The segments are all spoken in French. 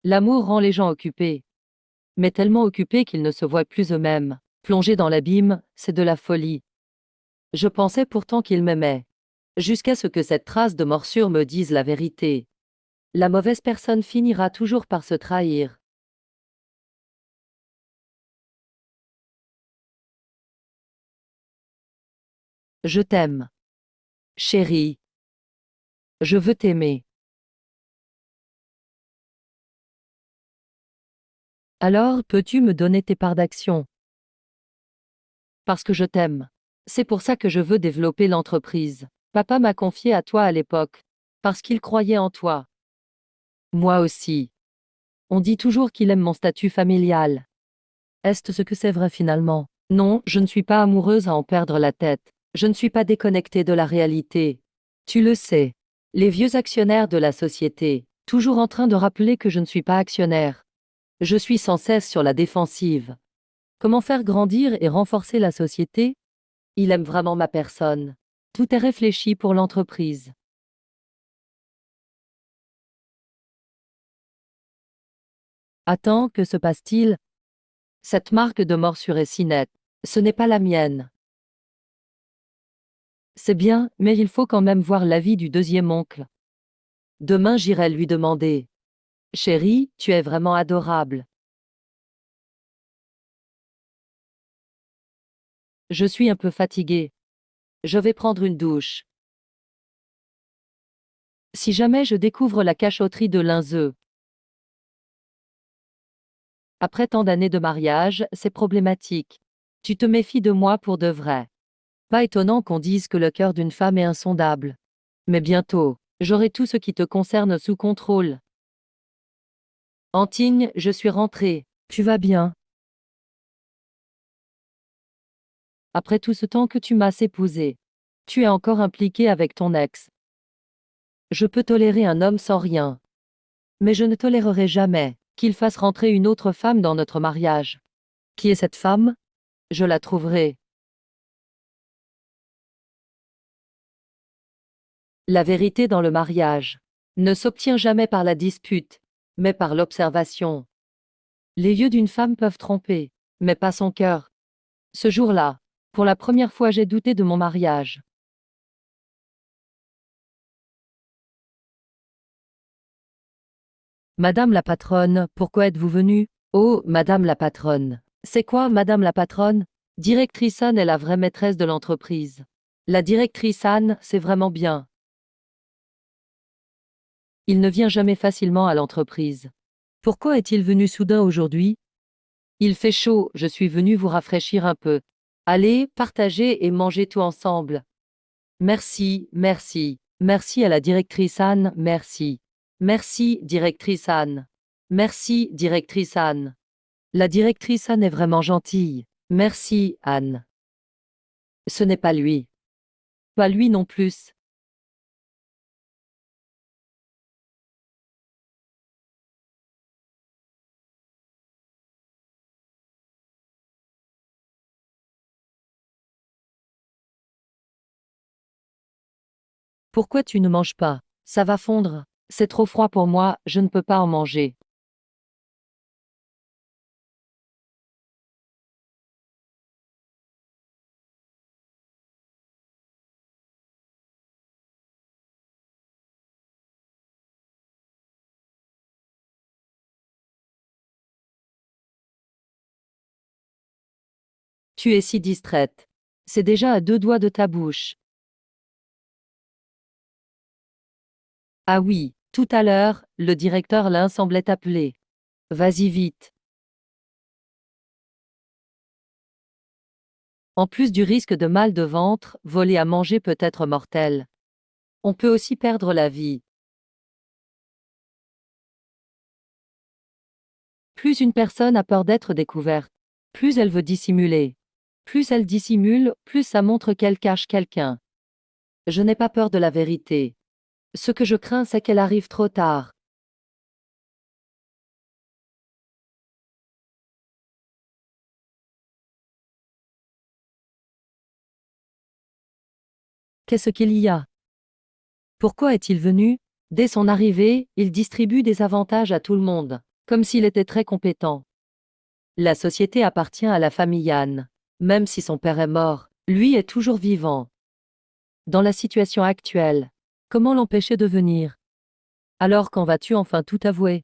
L'amour rend les gens occupés, mais tellement occupés qu'ils ne se voient plus eux-mêmes. Plongés dans l'abîme, c'est de la folie. Je pensais pourtant qu'il m'aimait. Jusqu'à ce que cette trace de morsure me dise la vérité. La mauvaise personne finira toujours par se trahir. Je t'aime. Chérie. Je veux t'aimer. Alors, peux-tu me donner tes parts d'action? Parce que je t'aime. C'est pour ça que je veux développer l'entreprise. Papa m'a confié à toi à l'époque. Parce qu'il croyait en toi. Moi aussi. On dit toujours qu'il aime mon statut familial. Est-ce ce que c'est vrai finalement? Non, je ne suis pas amoureuse à en perdre la tête. Je ne suis pas déconnectée de la réalité. Tu le sais. Les vieux actionnaires de la société, toujours en train de rappeler que je ne suis pas actionnaire. Je suis sans cesse sur la défensive. Comment faire grandir et renforcer la société? Il aime vraiment ma personne. Tout est réfléchi pour l'entreprise. Attends, que se passe-t-il? Cette marque de morsure est si nette. Ce n'est pas la mienne. C'est bien, mais il faut quand même voir l'avis du deuxième oncle. Demain j'irai lui demander. Chérie, tu es vraiment adorable. Je suis un peu fatiguée. Je vais prendre une douche. Si jamais je découvre la cachotterie de l'un d'eux. Après tant d'années de mariage, c'est problématique. Tu te méfies de moi pour de vrai. Pas étonnant qu'on dise que le cœur d'une femme est insondable. Mais bientôt, j'aurai tout ce qui te concerne sous contrôle. Antigne, je suis rentrée. Tu vas bien? Après tout ce temps que tu m'as épousée. Tu es encore impliquée avec ton ex. Je peux tolérer un homme sans rien. Mais je ne tolérerai jamais qu'il fasse rentrer une autre femme dans notre mariage. Qui est cette femme? Je la trouverai. La vérité dans le mariage ne s'obtient jamais par la dispute, mais par l'observation. Les yeux d'une femme peuvent tromper, mais pas son cœur. Ce jour-là, pour la première fois j'ai douté de mon mariage. Madame la patronne, pourquoi êtes-vous venue? Oh, Madame la patronne. C'est quoi, Madame la patronne? Directrice Anne est la vraie maîtresse de l'entreprise. La directrice Anne, c'est vraiment bien. Il ne vient jamais facilement à l'entreprise. Pourquoi est-il venu soudain aujourd'hui? Il fait chaud, je suis venu vous rafraîchir un peu. Allez, partagez et mangez tout ensemble. Merci, merci. Merci à la directrice Anne, merci. Merci, directrice Anne. Merci, directrice Anne. La directrice Anne est vraiment gentille. Merci, Anne. Ce n'est pas lui. Pas lui non plus. Pourquoi tu ne manges pas? Ça va fondre. C'est trop froid pour moi, je ne peux pas en manger. Tu es si distraite. C'est déjà à deux doigts de ta bouche. Ah oui, tout à l'heure, le directeur Lin semblait appeler. Vas-y vite. En plus du risque de mal de ventre, voler à manger peut être mortel. On peut aussi perdre la vie. Plus une personne a peur d'être découverte, plus elle veut dissimuler. Plus elle dissimule, plus ça montre qu'elle cache quelqu'un. Je n'ai pas peur de la vérité. Ce que je crains, c'est qu'elle arrive trop tard. Qu'est-ce qu'il y a? Pourquoi est-il venu? Dès son arrivée, il distribue des avantages à tout le monde. comme s'il était très compétent. La société appartient à la famille Anne. Même si son père est mort, lui est toujours vivant. Dans la situation actuelle, comment l'empêcher de venir? Alors quand vas-tu enfin tout avouer?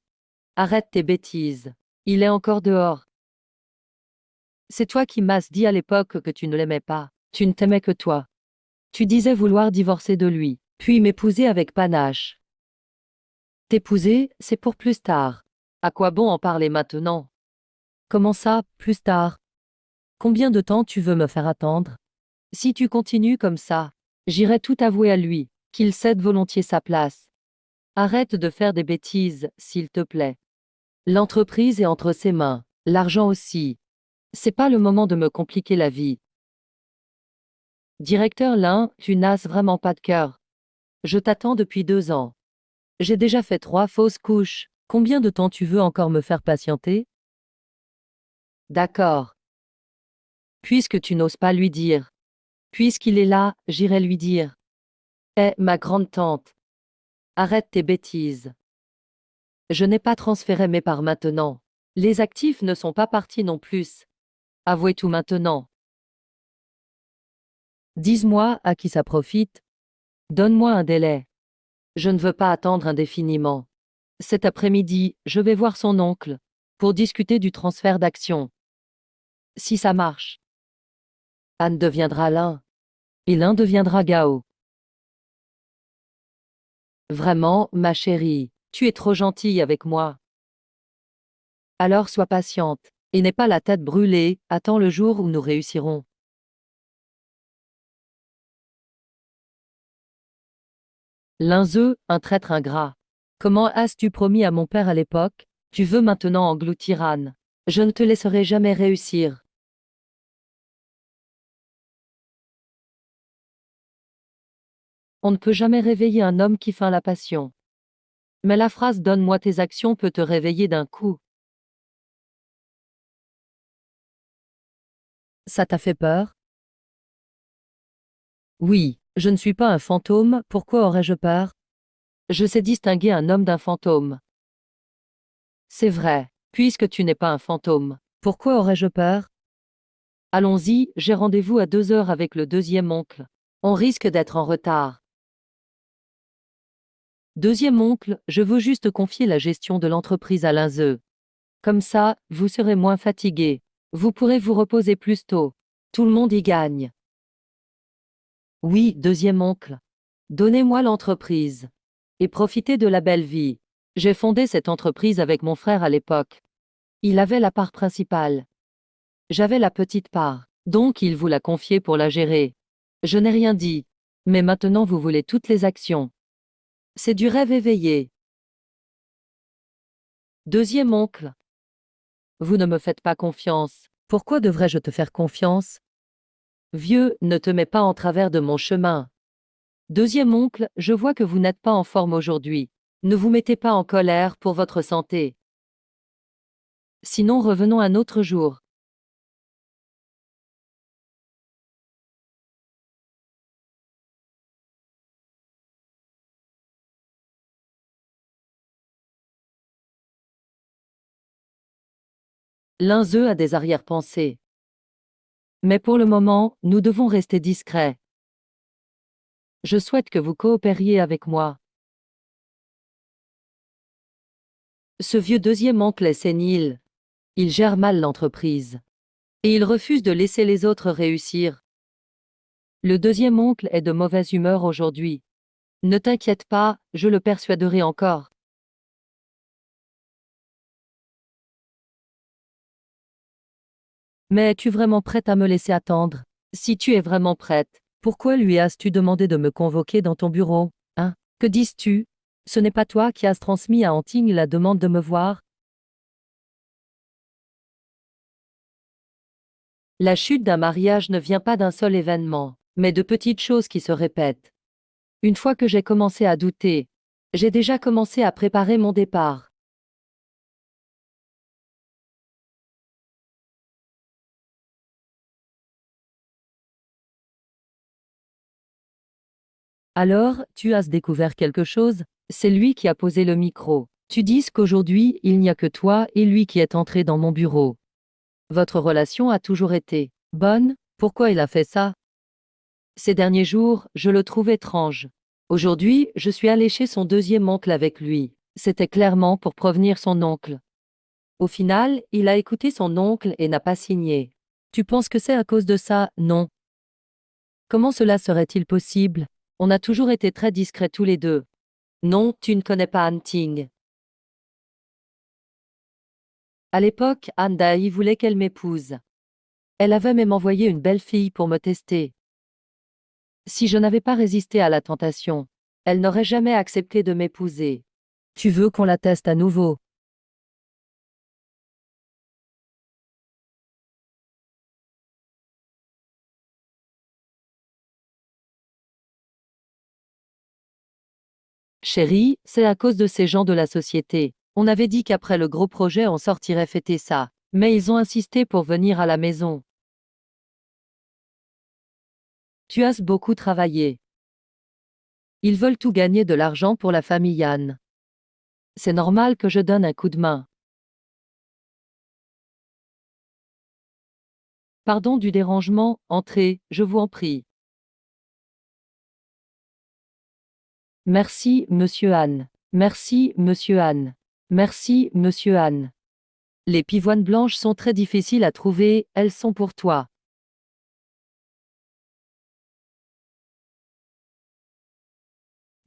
Arrête tes bêtises. Il est encore dehors. C'est toi qui m'as dit à l'époque que tu ne l'aimais pas. Tu ne t'aimais que toi. Tu disais vouloir divorcer de lui, puis m'épouser avec panache. T'épouser, c'est pour plus tard. À quoi bon en parler maintenant? Comment ça, plus tard? Combien de temps tu veux me faire attendre? Si tu continues comme ça, j'irai tout avouer à lui, qu'il cède volontiers sa place. Arrête de faire des bêtises, s'il te plaît. L'entreprise est entre ses mains, l'argent aussi. C'est pas le moment de me compliquer la vie. Directeur Lin, tu n'as vraiment pas de cœur. Je t'attends depuis 2 ans. J'ai déjà fait 3 fausses couches. Combien de temps tu veux encore me faire patienter? D'accord. Puisque tu n'oses pas lui dire. Puisqu'il est là, j'irai lui dire. Eh, ma grande tante. Arrête tes bêtises. Je n'ai pas transféré mes parts maintenant. Les actifs ne sont pas partis non plus. Avouez tout maintenant. Dis-moi à qui ça profite. Donne-moi un délai. Je ne veux pas attendre indéfiniment. Cet après-midi, je vais voir son oncle pour discuter du transfert d'actions. Si ça marche, Anne deviendra Lin et Lin deviendra Gao. Vraiment, ma chérie, tu es trop gentille avec moi. Alors sois patiente et n'aie pas la tête brûlée, attends le jour où nous réussirons. Linzeux, un traître ingrat. Comment as-tu promis à mon père à l'époque? Tu veux maintenant engloutir Anne. Je ne te laisserai jamais réussir. On ne peut jamais réveiller un homme qui feint la passion. Mais la phrase «Donne-moi tes actions» peut te réveiller d'un coup. Ça t'a fait peur? Oui, je ne suis pas un fantôme, pourquoi aurais-je peur? Je sais distinguer un homme d'un fantôme. C'est vrai, puisque tu n'es pas un fantôme. Pourquoi aurais-je peur? Allons-y, j'ai rendez-vous à 2 heures avec le deuxième oncle. On risque d'être en retard. Deuxième oncle, je veux juste confier la gestion de l'entreprise à Linzeux. Comme ça, vous serez moins fatigué. Vous pourrez vous reposer plus tôt. Tout le monde y gagne. Oui, deuxième oncle. Donnez-moi l'entreprise. Et profitez de la belle vie. J'ai fondé cette entreprise avec mon frère à l'époque. Il avait la part principale. J'avais la petite part. Donc il vous l'a confiée pour la gérer. Je n'ai rien dit. Mais maintenant vous voulez toutes les actions. C'est du rêve éveillé. Deuxième oncle. Vous ne me faites pas confiance. Pourquoi devrais-je te faire confiance? Vieux, ne te mets pas en travers de mon chemin. Deuxième oncle, je vois que vous n'êtes pas en forme aujourd'hui. Ne vous mettez pas en colère pour votre santé. Sinon revenons un autre jour. L'un d'eux a des arrière-pensées. Mais pour le moment, nous devons rester discrets. Je souhaite que vous coopériez avec moi. Ce vieux deuxième oncle est sénile. Il gère mal l'entreprise. Et il refuse de laisser les autres réussir. Le deuxième oncle est de mauvaise humeur aujourd'hui. Ne t'inquiète pas, je le persuaderai encore. Mais es-tu vraiment prête à me laisser attendre? Si tu es vraiment prête, pourquoi lui as-tu demandé de me convoquer dans ton bureau? Hein? Que dis-tu? Ce n'est pas toi qui as transmis à Anting la demande de me voir? La chute d'un mariage ne vient pas d'un seul événement, mais de petites choses qui se répètent. Une fois que j'ai commencé à douter, j'ai déjà commencé à préparer mon départ. Alors, tu as découvert quelque chose? C'est lui qui a posé le micro. Tu dises qu'aujourd'hui, il n'y a que toi et lui qui êtes entrés dans mon bureau. Votre relation a toujours été bonne, pourquoi il a fait ça? Ces derniers jours, je le trouve étrange. Aujourd'hui, je suis allé chez son deuxième oncle avec lui. C'était clairement pour prévenir son oncle. Au final, il a écouté son oncle et n'a pas signé. Tu penses que c'est à cause de ça? Non. Comment cela serait-il possible? On a toujours été très discrets tous les deux. Non, tu ne connais pas Anne Ting. À l'époque, Anne Dai voulait qu'elle m'épouse. Elle avait même envoyé une belle fille pour me tester. Si je n'avais pas résisté à la tentation, elle n'aurait jamais accepté de m'épouser. Tu veux qu'on la teste à nouveau? Chérie, c'est à cause de ces gens de la société. On avait dit qu'après le gros projet on sortirait fêter ça. Mais ils ont insisté pour venir à la maison. Tu as beaucoup travaillé. Ils veulent tout gagner de l'argent pour la famille Yann. C'est normal que je donne un coup de main. Pardon du dérangement, entrez, je vous en prie. Merci, monsieur Anne. Merci, monsieur Anne. Merci, monsieur Anne. Les pivoines blanches sont très difficiles à trouver, elles sont pour toi.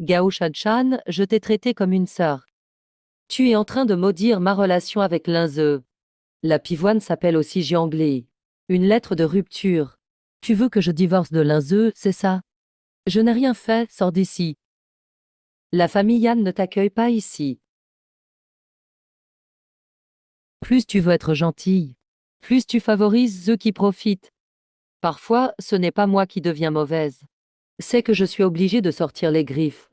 Gao Shanshan, je t'ai traité comme une sœur. Tu es en train de maudire ma relation avec Linze. La pivoine s'appelle aussi Jiangli. Une lettre de rupture. Tu veux que je divorce de Linze, c'est ça? Je n'ai rien fait, sors d'ici. La famille Yann ne t'accueille pas ici. Plus tu veux être gentille, plus tu favorises ceux qui profitent. Parfois, ce n'est pas moi qui deviens mauvaise. C'est que je suis obligée de sortir les griffes.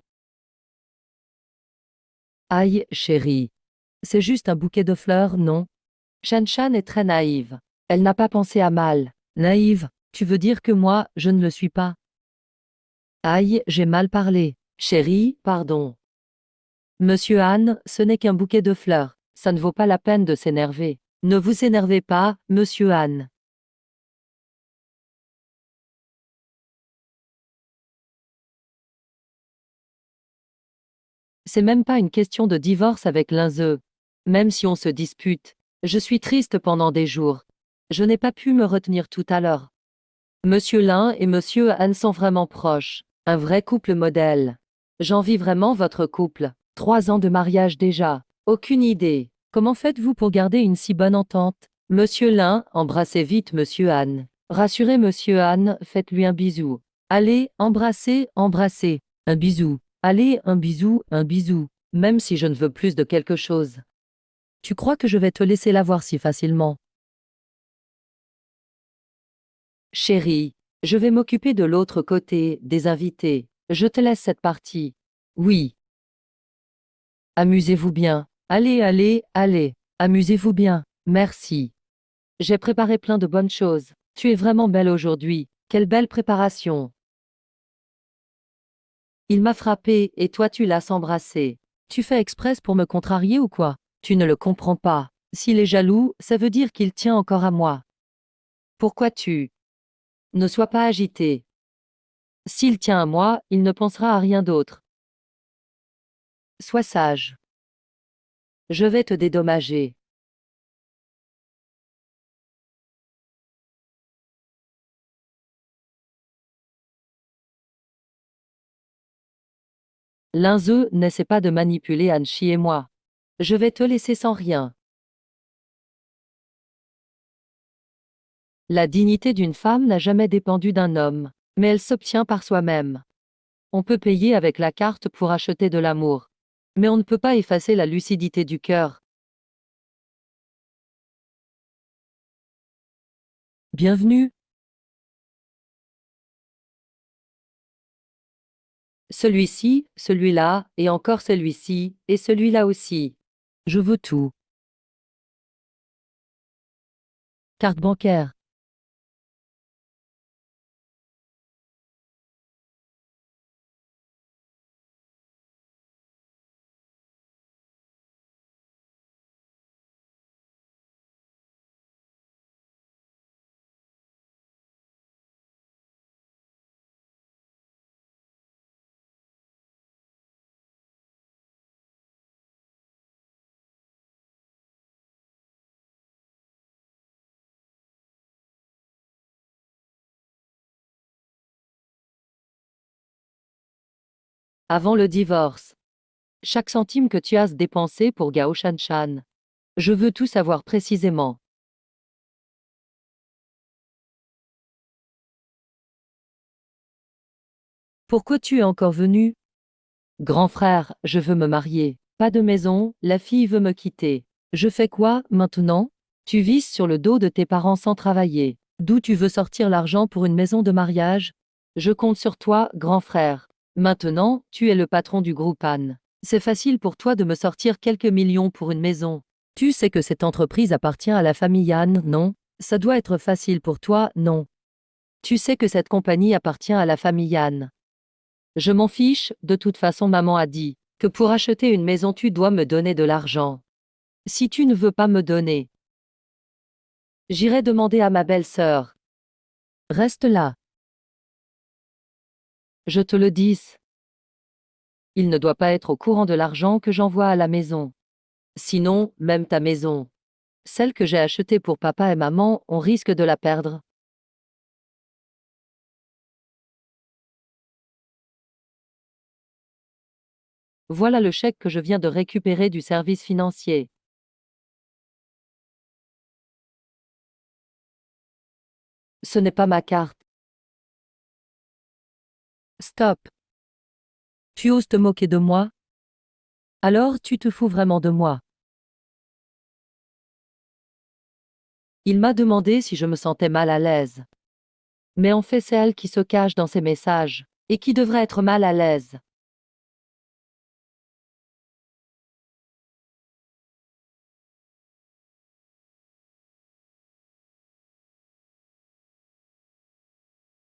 Aïe, chérie. C'est juste un bouquet de fleurs, non? Shan Shan est très naïve. Elle n'a pas pensé à mal. Naïve, tu veux dire que moi, je ne le suis pas? Aïe, j'ai mal parlé. Chérie, pardon. Monsieur Anne, ce n'est qu'un bouquet de fleurs. Ça ne vaut pas la peine de s'énerver. Ne vous énervez pas, monsieur Anne. C'est même pas une question de divorce avec Linze. Même si on se dispute, je suis triste pendant des jours. Je n'ai pas pu me retenir tout à l'heure. Monsieur Lin et Monsieur Anne sont vraiment proches. Un vrai couple modèle. J'envie vraiment votre couple. 3 ans de mariage déjà. Aucune idée. Comment faites-vous pour garder une si bonne entente? Monsieur Lin, embrassez vite Monsieur Anne. Rassurez Monsieur Anne, faites-lui un bisou. Allez, embrassez, embrassez. Un bisou. Allez, un bisou, un bisou. Même si je ne veux plus de quelque chose. Tu crois que je vais te laisser la voir si facilement? Chérie, je vais m'occuper de l'autre côté, des invités. Je te laisse cette partie. Oui. Amusez-vous bien. Allez, allez, allez. Amusez-vous bien. Merci. J'ai préparé plein de bonnes choses. Tu es vraiment belle aujourd'hui. Quelle belle préparation. Il m'a frappé et toi tu l'as embrassé. Tu fais exprès pour me contrarier ou quoi? Tu ne le comprends pas. S'il est jaloux, ça veut dire qu'il tient encore à moi. Pourquoi tu? Ne sois pas agité. S'il tient à moi, il ne pensera à rien d'autre. Sois sage. Je vais te dédommager. Linze n'essaie pas de manipuler Anchi et moi. Je vais te laisser sans rien. La dignité d'une femme n'a jamais dépendu d'un homme, mais elle s'obtient par soi-même. On peut payer avec la carte pour acheter de l'amour. Mais on ne peut pas effacer la lucidité du cœur. Bienvenue. Celui-ci, celui-là, et encore celui-ci, et celui-là aussi. Je veux tout. Carte bancaire. Avant le divorce. Chaque centime que tu as dépensé pour Gao Shanshan. Je veux tout savoir précisément. Pourquoi tu es encore venu? Grand frère, je veux me marier. Pas de maison, la fille veut me quitter. Je fais quoi, maintenant? Tu vises sur le dos de tes parents sans travailler. D'où tu veux sortir l'argent pour une maison de mariage? Je compte sur toi, grand frère. Maintenant, tu es le patron du groupe Anne. C'est facile pour toi de me sortir quelques millions pour une maison. Tu sais que cette entreprise appartient à la famille Anne, non? Ça doit être facile pour toi, non? Tu sais que cette compagnie appartient à la famille Anne. Je m'en fiche, de toute façon maman a dit que pour acheter une maison tu dois me donner de l'argent. Si tu ne veux pas me donner, j'irai demander à ma belle-sœur. Reste là. Je te le dis. Il ne doit pas être au courant de l'argent que j'envoie à la maison. Sinon, même ta maison, celle que j'ai achetée pour papa et maman, on risque de la perdre. Voilà le chèque que je viens de récupérer du service financier. Ce n'est pas ma carte. Stop. Tu oses te moquer de moi? Alors tu te fous vraiment de moi. Il m'a demandé si je me sentais mal à l'aise. Mais en fait c'est elle qui se cache dans ses messages, et qui devrait être mal à l'aise.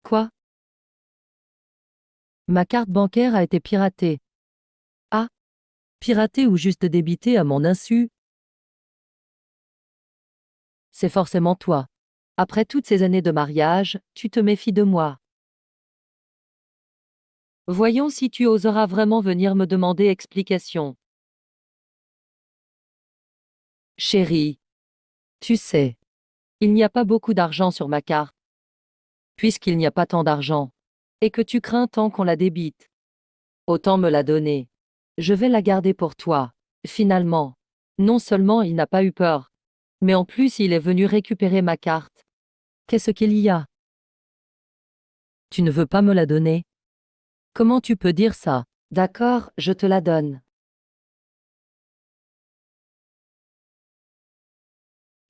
Quoi? Ma carte bancaire a été piratée. Ah, piratée ou juste débitée à mon insu? C'est forcément toi. Après toutes ces années de mariage, tu te méfies de moi. Voyons si tu oseras vraiment venir me demander explication. Chérie, tu sais, il n'y a pas beaucoup d'argent sur ma carte. Puisqu'il n'y a pas tant d'argent, et que tu crains tant qu'on la débite, autant me la donner. Je vais la garder pour toi. Finalement, non seulement il n'a pas eu peur, mais en plus il est venu récupérer ma carte. Qu'est-ce qu'il y a? Tu ne veux pas me la donner? Comment tu peux dire ça? D'accord, je te la donne.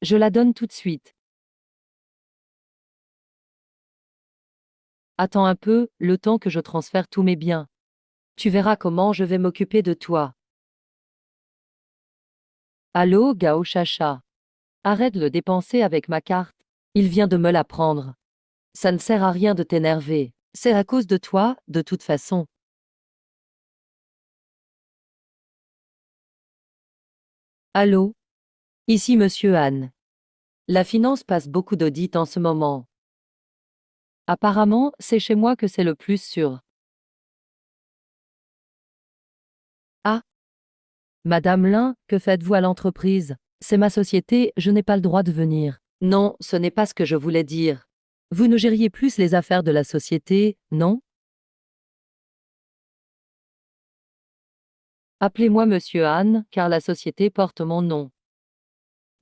Je la donne tout de suite. Attends un peu, le temps que je transfère tous mes biens. Tu verras comment je vais m'occuper de toi. Allô, Gao Chacha. Arrête de le dépenser avec ma carte. Il vient de me la prendre. Ça ne sert à rien de t'énerver. C'est à cause de toi, de toute façon. Allô? Ici Monsieur Anne. La finance passe beaucoup d'audits en ce moment. Apparemment, c'est chez moi que c'est le plus sûr. Ah, Madame Lin, que faites-vous à l'entreprise? C'est ma société, je n'ai pas le droit de venir. Non, ce n'est pas ce que je voulais dire. Vous ne gériez plus les affaires de la société, non? Appelez-moi Monsieur Anne, car la société porte mon nom.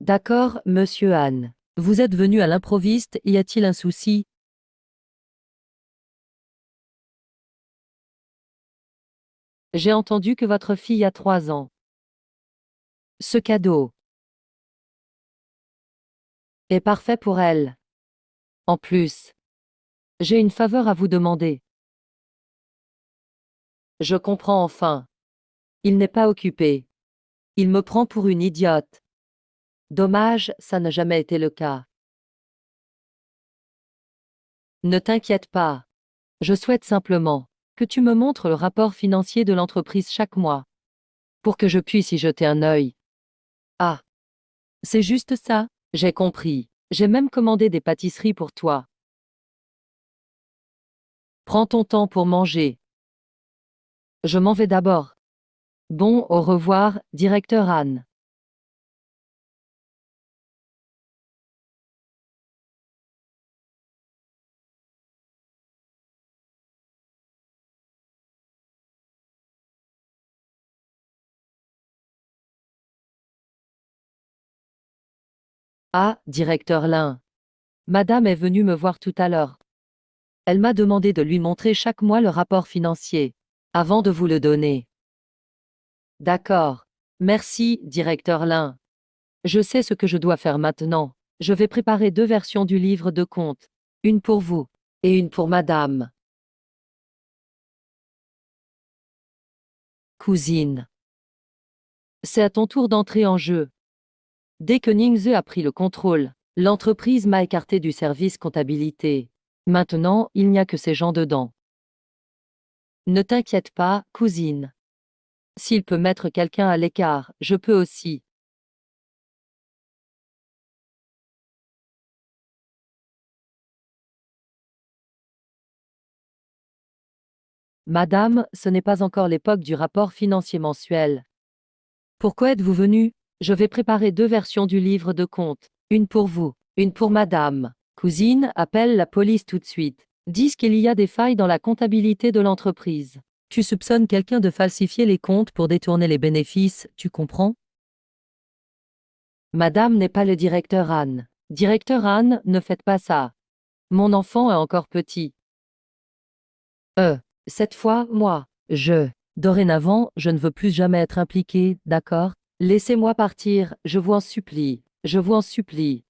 D'accord, Monsieur Anne. Vous êtes venu à l'improviste, y a-t-il un souci? J'ai entendu que votre fille a 3 ans. Ce cadeau est parfait pour elle. En plus, j'ai une faveur à vous demander. Je comprends enfin. Il n'est pas occupé. Il me prend pour une idiote. Dommage, ça n'a jamais été le cas. Ne t'inquiète pas. Je souhaite simplement que tu me montres le rapport financier de l'entreprise chaque mois, pour que je puisse y jeter un œil. Ah, c'est juste ça? J'ai compris. J'ai même commandé des pâtisseries pour toi. Prends ton temps pour manger. Je m'en vais d'abord. Bon, au revoir, directeur Anne. Ah, directeur Lin. Madame est venue me voir tout à l'heure. Elle m'a demandé de lui montrer chaque mois le rapport financier, avant de vous le donner. D'accord. Merci, directeur Lin. Je sais ce que je dois faire maintenant. Je vais préparer 2 versions du livre de compte. Une pour vous, et une pour madame. Cousine. C'est à ton tour d'entrer en jeu. Dès que Ningzhe a pris le contrôle, l'entreprise m'a écarté du service comptabilité. Maintenant, il n'y a que ces gens dedans. Ne t'inquiète pas, cousine. S'il peut mettre quelqu'un à l'écart, je peux aussi. Madame, ce n'est pas encore l'époque du rapport financier mensuel. Pourquoi êtes-vous venue? Je vais préparer 2 versions du livre de compte. Une pour vous, une pour madame. Cousine, appelle la police tout de suite. Dis qu'il y a des failles dans la comptabilité de l'entreprise. Tu soupçonnes quelqu'un de falsifier les comptes pour détourner les bénéfices, tu comprends? Madame n'est pas le directeur Anne. Directeur Anne, ne faites pas ça. Mon enfant est encore petit. Cette fois, moi. Dorénavant, je ne veux plus jamais être impliqué, d'accord? Laissez-moi partir, je vous en supplie. Je vous en supplie.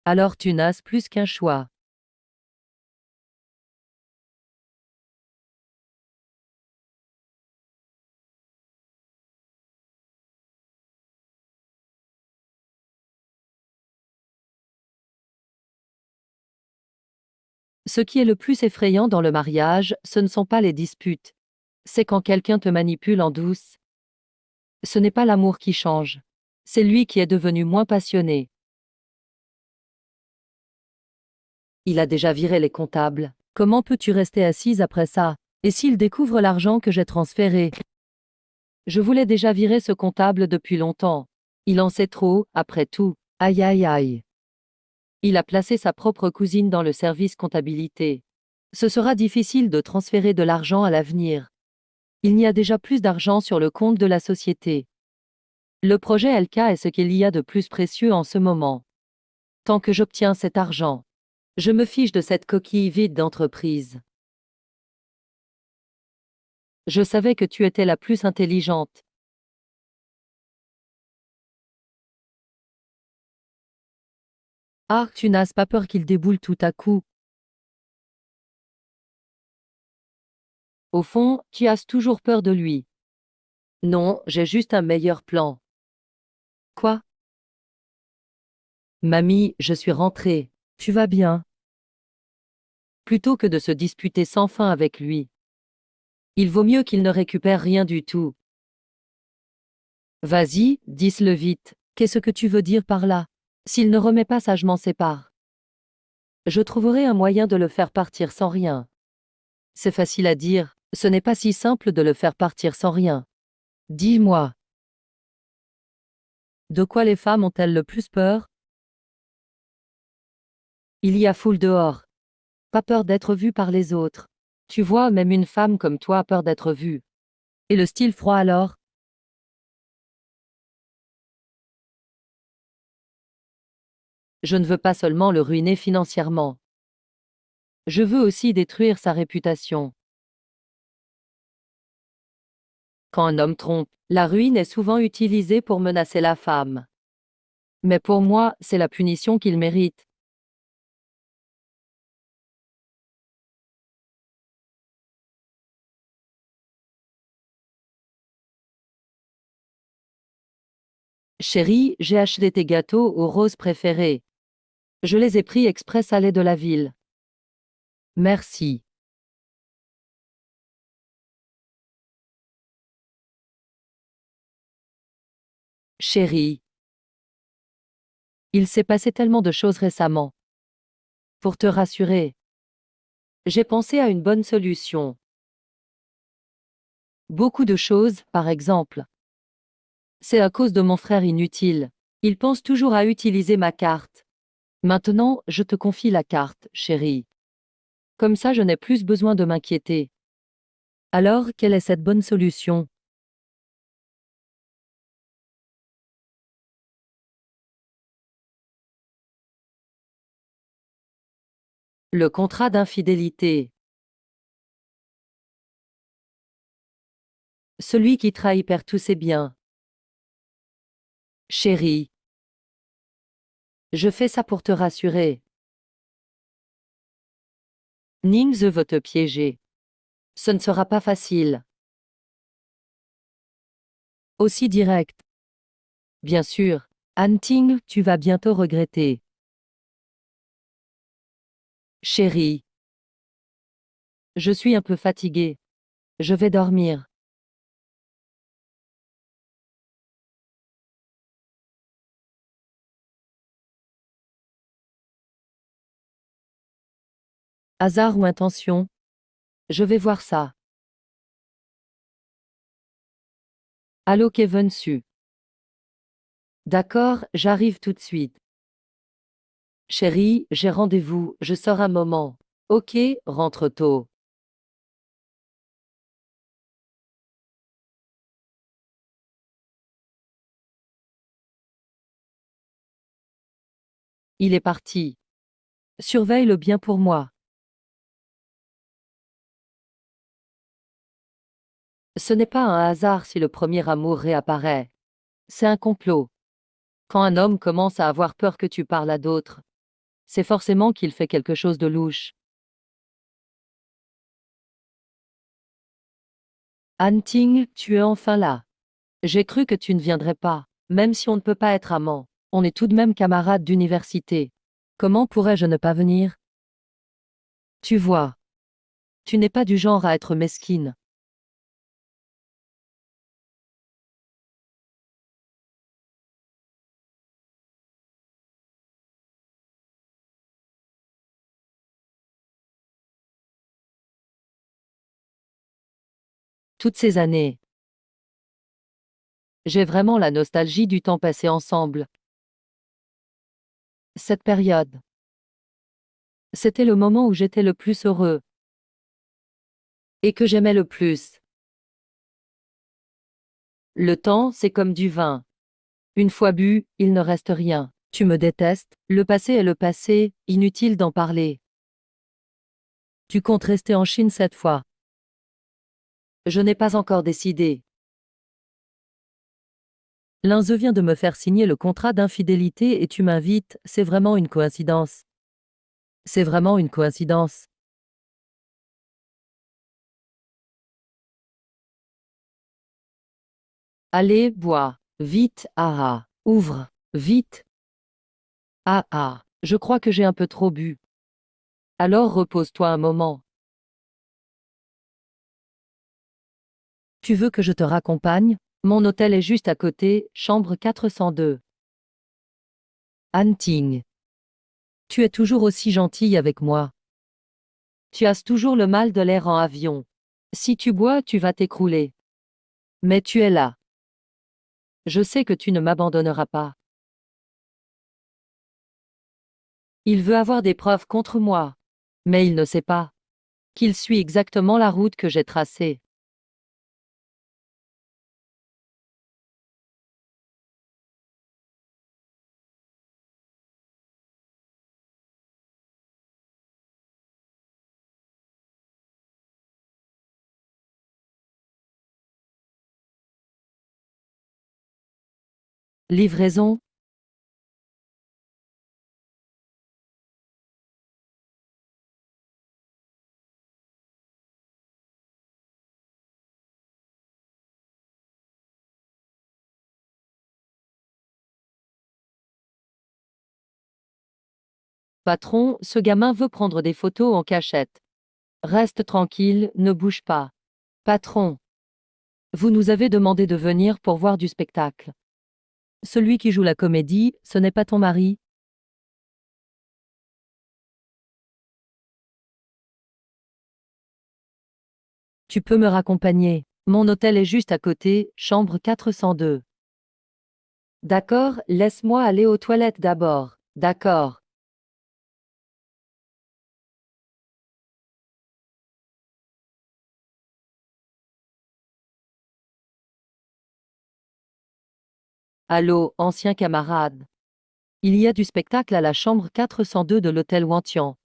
Alors tu n'as plus qu'un choix. Ce qui est le plus effrayant dans le mariage, ce ne sont pas les disputes. C'est quand quelqu'un te manipule en douce. Ce n'est pas l'amour qui change. C'est lui qui est devenu moins passionné. Il a déjà viré les comptables. Comment peux-tu rester assise après ça? Et s'il découvre l'argent que j'ai transféré? Je voulais déjà virer ce comptable depuis longtemps. Il en sait trop, après tout. Aïe aïe aïe. Il a placé sa propre cousine dans le service comptabilité. Ce sera difficile de transférer de l'argent à l'avenir. Il n'y a déjà plus d'argent sur le compte de la société. Le projet LK est ce qu'il y a de plus précieux en ce moment. Tant que j'obtiens cet argent, je me fiche de cette coquille vide d'entreprise. Je savais que tu étais la plus intelligente. Ah, tu n'as pas peur qu'il déboule tout à coup. Au fond, tu as toujours peur de lui. Non, j'ai juste un meilleur plan. Quoi? Mamie, je suis rentrée. Tu vas bien? Plutôt que de se disputer sans fin avec lui. Il vaut mieux qu'il ne récupère rien du tout. Vas-y, dis-le vite. Qu'est-ce que tu veux dire par là? S'il ne remet pas sagement ses parts, je trouverai un moyen de le faire partir sans rien. C'est facile à dire, ce n'est pas si simple de le faire partir sans rien. Dis-moi, de quoi les femmes ont-elles le plus peur? Il y a foule dehors. Pas peur d'être vue par les autres. Tu vois, même une femme comme toi a peur d'être vue. Et le style froid alors? Je ne veux pas seulement le ruiner financièrement. Je veux aussi détruire sa réputation. Quand un homme trompe, la ruine est souvent utilisée pour menacer la femme. Mais pour moi, c'est la punition qu'il mérite. Chérie, j'ai acheté tes gâteaux aux roses préférés. Je les ai pris express à l'aide de la ville. Merci. Chérie, il s'est passé tellement de choses récemment. Pour te rassurer, j'ai pensé à une bonne solution. Beaucoup de choses, par exemple. C'est à cause de mon frère inutile. Il pense toujours à utiliser ma carte. Maintenant, je te confie la carte, chérie. Comme ça, je n'ai plus besoin de m'inquiéter. Alors, quelle est cette bonne solution? Le contrat d'infidélité. Celui qui trahit perd tous ses biens. Chérie. Je fais ça pour te rassurer. Nings veut te piéger. Ce ne sera pas facile. Aussi direct. Bien sûr. Anting, tu vas bientôt regretter. Chérie. Je suis un peu fatiguée. Je vais dormir. Hasard ou intention? Je vais voir ça. Allô Kevin Su. D'accord, j'arrive tout de suite. Chérie, j'ai rendez-vous, je sors un moment. Ok, rentre tôt. Il est parti. Surveille-le bien pour moi. Ce n'est pas un hasard si le premier amour réapparaît. C'est un complot. Quand un homme commence à avoir peur que tu parles à d'autres, c'est forcément qu'il fait quelque chose de louche. Anting, tu es enfin là. J'ai cru que tu ne viendrais pas, même si on ne peut pas être amants. On est tout de même camarades d'université. Comment pourrais-je ne pas venir? Tu vois, tu n'es pas du genre à être mesquine. Toutes ces années, j'ai vraiment la nostalgie du temps passé ensemble. Cette période, c'était le moment où j'étais le plus heureux et que j'aimais le plus. Le temps, c'est comme du vin. Une fois bu, il ne reste rien. Tu me détestes, le passé est le passé, inutile d'en parler. Tu comptes rester en Chine cette fois? Je n'ai pas encore décidé. L'un vient de me faire signer le contrat d'infidélité et tu m'invites, c'est vraiment une coïncidence. C'est vraiment une coïncidence. Allez, bois. Vite, ah ah. Ouvre. Vite. Ah ah. Je crois que j'ai un peu trop bu. Alors repose-toi un moment. Tu veux que je te raccompagne? Mon hôtel est juste à côté, chambre 402. Anting. Tu es toujours aussi gentille avec moi. Tu as toujours le mal de l'air en avion. Si tu bois, tu vas t'écrouler. Mais tu es là. Je sais que tu ne m'abandonneras pas. Il veut avoir des preuves contre moi. Mais il ne sait pas qu'il suit exactement la route que j'ai tracée. Livraison? Patron, ce gamin veut prendre des photos en cachette. Reste tranquille, ne bouge pas. Patron, vous nous avez demandé de venir pour voir du spectacle. Celui qui joue la comédie, ce n'est pas ton mari? Tu peux me raccompagner. Mon hôtel est juste à côté, chambre 402. D'accord, laisse-moi aller aux toilettes d'abord. D'accord. Allô, ancien camarade. Il y a du spectacle à la chambre 402 de l'hôtel Wantian.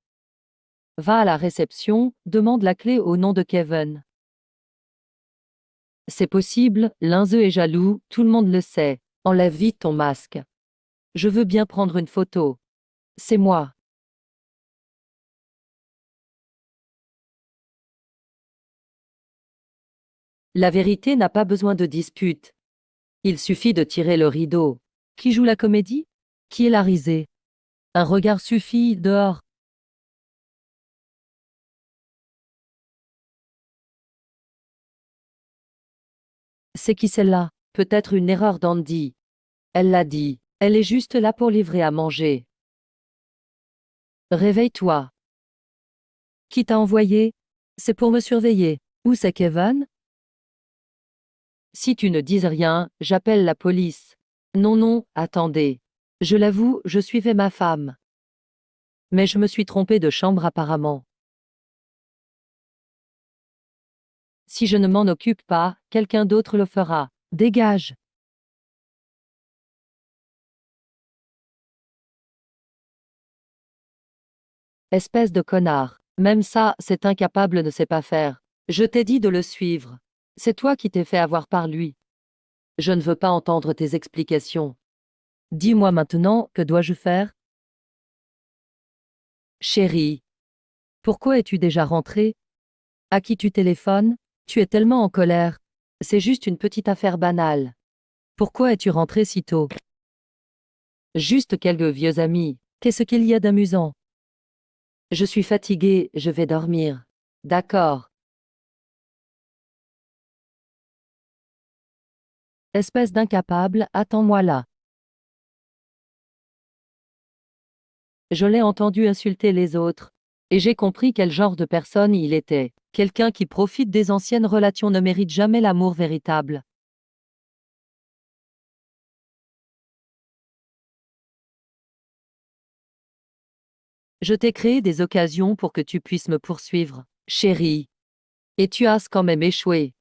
Va à la réception, demande la clé au nom de Kevin. C'est possible, Linze est jaloux, tout le monde le sait. Enlève vite ton masque. Je veux bien prendre une photo. C'est moi. La vérité n'a pas besoin de dispute. Il suffit de tirer le rideau. Qui joue la comédie? Qui est la risée? Un regard suffit, dehors. C'est qui celle-là? Peut-être une erreur d'Andy. Elle l'a dit. Elle est juste là pour livrer à manger. Réveille-toi. Qui t'a envoyé? C'est pour me surveiller. Où c'est Kevin? Si tu ne dis rien, j'appelle la police. Non, non, attendez. Je l'avoue, je suivais ma femme. Mais je me suis trompée de chambre apparemment. Si je ne m'en occupe pas, quelqu'un d'autre le fera. Dégage. Espèce de connard. Même ça, cet incapable ne sait pas faire. Je t'ai dit de le suivre. C'est toi qui t'es fait avoir par lui. Je ne veux pas entendre tes explications. Dis-moi maintenant, que dois-je faire? Chérie, pourquoi es-tu déjà rentrée? À qui tu téléphones? Tu es tellement en colère. C'est juste une petite affaire banale. Pourquoi es-tu rentrée si tôt? Juste quelques vieux amis. Qu'est-ce qu'il y a d'amusant? Je suis fatiguée, je vais dormir. D'accord. Espèce d'incapable, attends-moi là. Je l'ai entendu insulter les autres. Et j'ai compris quel genre de personne il était. Quelqu'un qui profite des anciennes relations ne mérite jamais l'amour véritable. Je t'ai créé des occasions pour que tu puisses me poursuivre, chérie. Et tu as quand même échoué.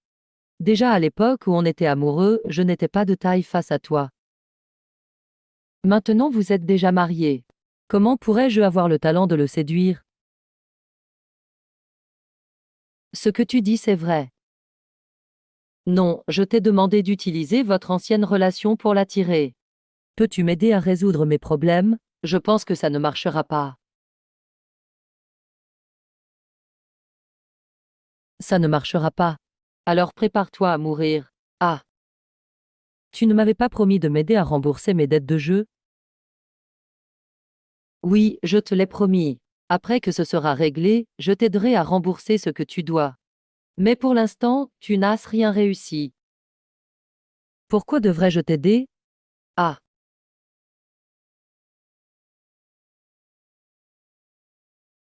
Déjà à l'époque où on était amoureux, je n'étais pas de taille face à toi. Maintenant vous êtes déjà mariés. Comment pourrais-je avoir le talent de le séduire? Ce que tu dis c'est vrai. Non, je t'ai demandé d'utiliser votre ancienne relation pour l'attirer. Peux-tu m'aider à résoudre mes problèmes? Je pense que ça ne marchera pas. Ça ne marchera pas. Alors prépare-toi à mourir. Ah, tu ne m'avais pas promis de m'aider à rembourser mes dettes de jeu? Oui, je te l'ai promis. Après que ce sera réglé, je t'aiderai à rembourser ce que tu dois. Mais pour l'instant, tu n'as rien réussi. Pourquoi devrais-je t'aider? Ah,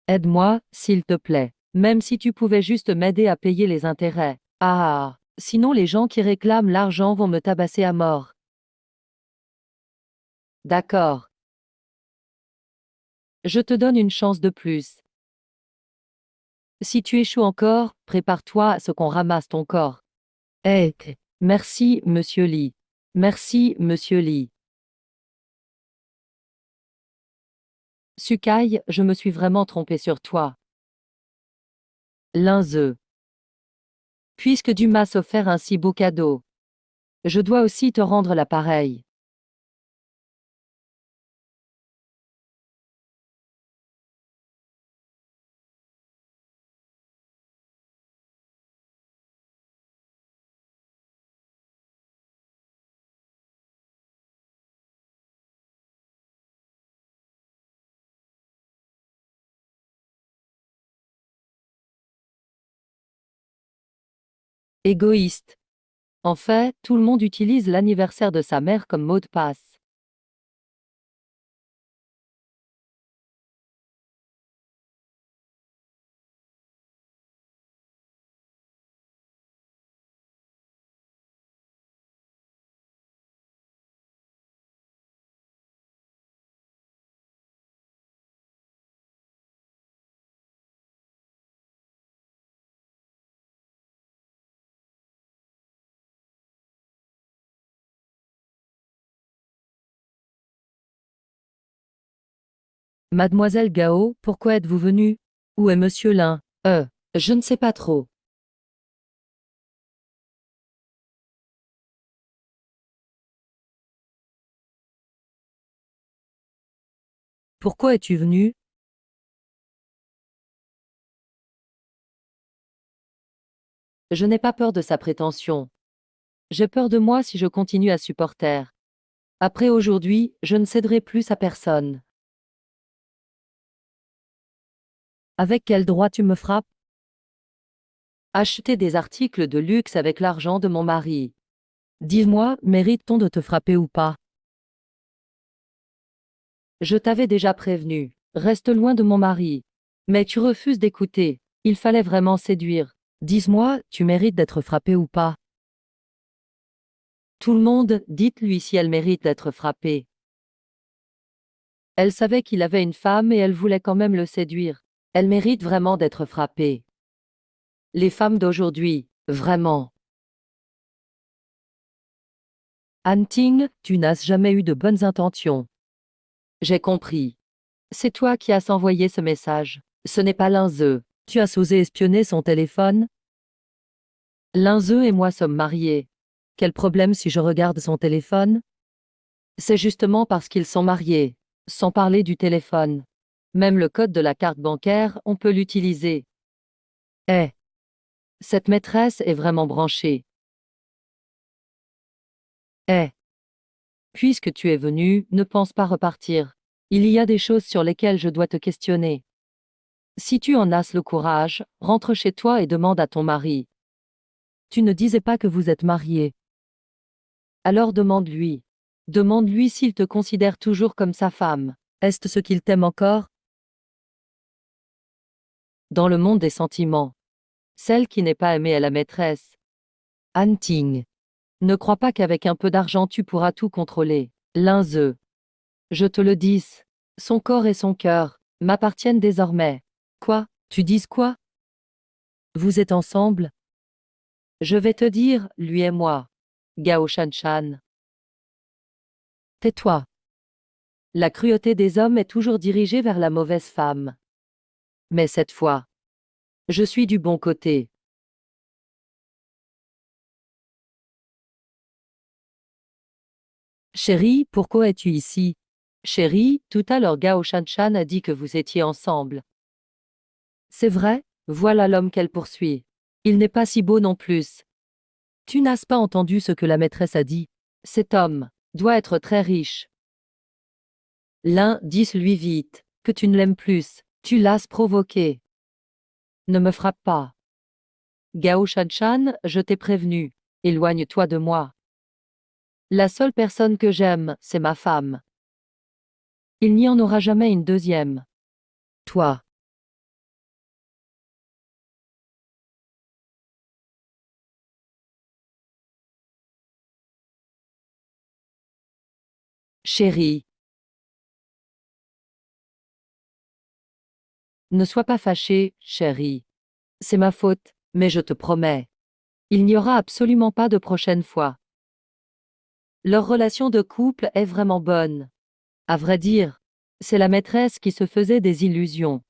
aide-moi, s'il te plaît. Même si tu pouvais juste m'aider à payer les intérêts. Ah, sinon les gens qui réclament l'argent vont me tabasser à mort. D'accord. Je te donne une chance de plus. Si tu échoues encore, prépare-toi à ce qu'on ramasse ton corps. Eh, merci, monsieur Lee. Merci, monsieur Lee. Sukai, je me suis vraiment trompé sur toi. Linzeux. Puisque tu m'as offert un si beau cadeau, je dois aussi te rendre l'appareil. Égoïste. En fait, tout le monde utilise l'anniversaire de sa mère comme mot de passe. Mademoiselle Gao, pourquoi êtes-vous venue? Où est Monsieur Lin? Je ne sais pas trop. Pourquoi es-tu venu? Je n'ai pas peur de sa prétention. J'ai peur de moi si je continue à supporter. Après aujourd'hui, je ne céderai plus à personne. Avec quel droit tu me frappes? Acheter des articles de luxe avec l'argent de mon mari. Dis-moi, mérite-t-on de te frapper ou pas? Je t'avais déjà prévenu. Reste loin de mon mari. Mais tu refuses d'écouter. Il fallait vraiment séduire. Dis-moi, tu mérites d'être frappé ou pas? Tout le monde, dites-lui si elle mérite d'être frappée. Elle savait qu'il avait une femme et elle voulait quand même le séduire. Elle mérite vraiment d'être frappée. Les femmes d'aujourd'hui, vraiment. Anting, tu n'as jamais eu de bonnes intentions. J'ai compris. C'est toi qui as envoyé ce message. Ce n'est pas Linzeux. Tu as osé espionner son téléphone? Linzeux et moi sommes mariés. Quel problème si je regarde son téléphone? C'est justement parce qu'ils sont mariés. Sans parler du téléphone. Même le code de la carte bancaire, on peut l'utiliser. Eh, cette maîtresse est vraiment branchée. Eh, puisque tu es venu, ne pense pas repartir. Il y a des choses sur lesquelles je dois te questionner. Si tu en as le courage, rentre chez toi et demande à ton mari. Tu ne disais pas que vous êtes mariés. Alors demande-lui. Demande-lui s'il te considère toujours comme sa femme. Est-ce ce qu'il t'aime encore? Dans le monde des sentiments. Celle qui n'est pas aimée est la maîtresse. Anting. Ne crois pas qu'avec un peu d'argent tu pourras tout contrôler. Linzeux. Je te le dis. Son corps et son cœur m'appartiennent désormais. Quoi? Tu dis quoi? Vous êtes ensemble? Je vais te dire, lui et moi. Gao Shanshan. Tais-toi. La cruauté des hommes est toujours dirigée vers la mauvaise femme. Mais cette fois, je suis du bon côté. Chérie, pourquoi es-tu ici? Chérie, tout à l'heure Gao Shanshan a dit que vous étiez ensemble. C'est vrai, voilà l'homme qu'elle poursuit. Il n'est pas si beau non plus. Tu n'as pas entendu ce que la maîtresse a dit? Cet homme doit être très riche. L'un, dis-lui vite, que tu ne l'aimes plus, tu l'as provoqué. Ne me frappe pas. Gao Shanshan, je t'ai prévenu, éloigne-toi de moi. La seule personne que j'aime, c'est ma femme. Il n'y en aura jamais une deuxième. Toi. Chérie. Ne sois pas fâchée, chérie. C'est ma faute, mais je te promets. Il n'y aura absolument pas de prochaine fois. Leur relation de couple est vraiment bonne. À vrai dire, c'est la maîtresse qui se faisait des illusions.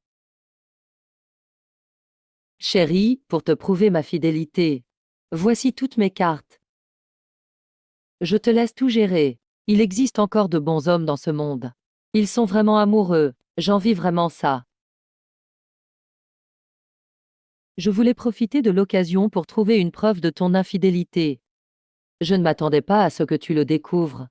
Chérie, pour te prouver ma fidélité. Voici toutes mes cartes. Je te laisse tout gérer. Il existe encore de bons hommes dans ce monde. Ils sont vraiment amoureux, j'envie vraiment ça. Je voulais profiter de l'occasion pour trouver une preuve de ton infidélité. Je ne m'attendais pas à ce que tu le découvres.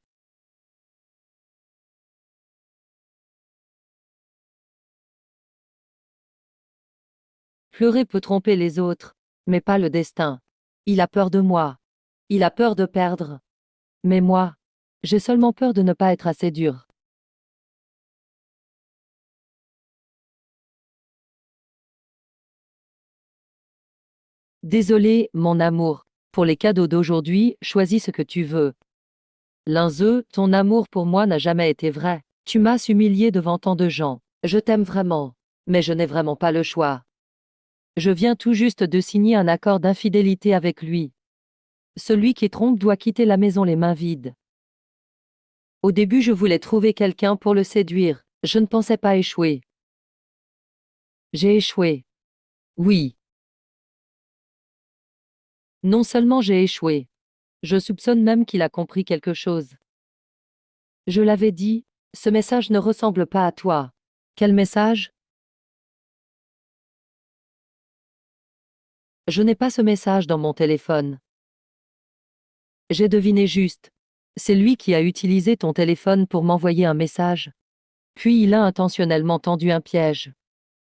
Pleurer peut tromper les autres, mais pas le destin. Il a peur de moi. Il a peur de perdre. Mais moi, j'ai seulement peur de ne pas être assez dur. Désolé, mon amour. Pour les cadeaux d'aujourd'hui, choisis ce que tu veux. Linzeux, ton amour pour moi n'a jamais été vrai. Tu m'as humilié devant tant de gens. Je t'aime vraiment. Mais je n'ai vraiment pas le choix. Je viens tout juste de signer un accord d'infidélité avec lui. Celui qui trompe doit quitter la maison les mains vides. Au début, je voulais trouver quelqu'un pour le séduire. Je ne pensais pas échouer. J'ai échoué. Oui. Non seulement j'ai échoué. Je soupçonne même qu'il a compris quelque chose. Je l'avais dit, ce message ne ressemble pas à toi. Quel message? Je n'ai pas ce message dans mon téléphone. J'ai deviné juste. C'est lui qui a utilisé ton téléphone pour m'envoyer un message. Puis il a intentionnellement tendu un piège.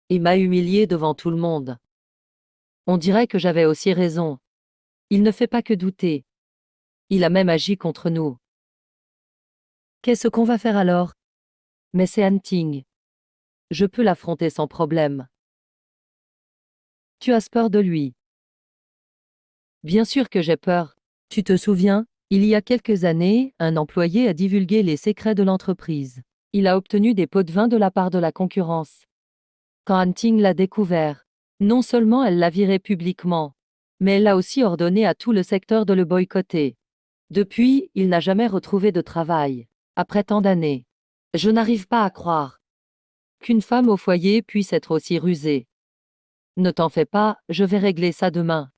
Il m'a humilié devant tout le monde. On dirait que j'avais aussi raison. Il ne fait pas que douter. Il a même agi contre nous. Qu'est-ce qu'on va faire alors? Mais c'est Hunting. Je peux l'affronter sans problème. Tu as peur de lui. Bien sûr que j'ai peur. Tu te souviens, il y a quelques années, un employé a divulgué les secrets de l'entreprise. Il a obtenu des pots de vin de la part de la concurrence. Quand Hunting l'a découvert, non seulement elle l'a viré publiquement, mais elle a aussi ordonné à tout le secteur de le boycotter. Depuis, il n'a jamais retrouvé de travail. Après tant d'années. Je n'arrive pas à croire qu'une femme au foyer puisse être aussi rusée. Ne t'en fais pas, je vais régler ça demain.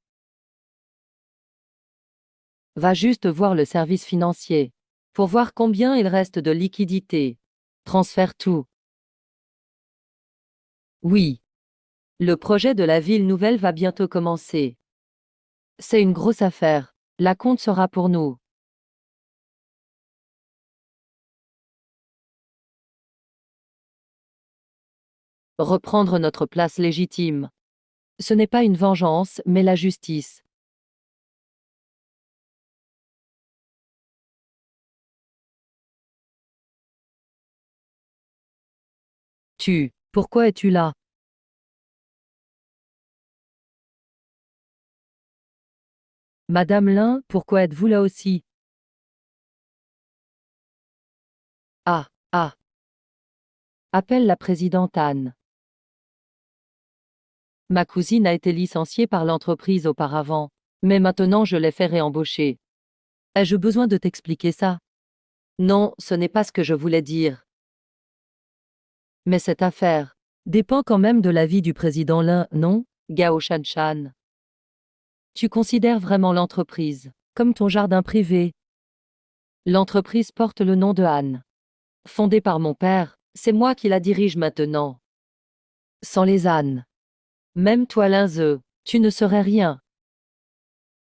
Va juste voir le service financier. Pour voir combien il reste de liquidité. Transfère tout. Oui. Le projet de la ville nouvelle va bientôt commencer. C'est une grosse affaire. La compte sera pour nous. Reprendre notre place légitime. Ce n'est pas une vengeance, mais la justice. Pourquoi es-tu là? Madame Lin, pourquoi êtes-vous là aussi? Ah, ah. Appelle la présidente Anne. Ma cousine a été licenciée par l'entreprise auparavant, mais maintenant je l'ai fait réembaucher. Ai-je besoin de t'expliquer ça? Non, ce n'est pas ce que je voulais dire. Mais cette affaire dépend quand même de l'avis du président Lin, non, Gao Shanshan? Tu considères vraiment l'entreprise comme ton jardin privé? L'entreprise porte le nom de Anne. Fondée par mon père, c'est moi qui la dirige maintenant. Sans les ânes. Même toi Linze, tu ne serais rien.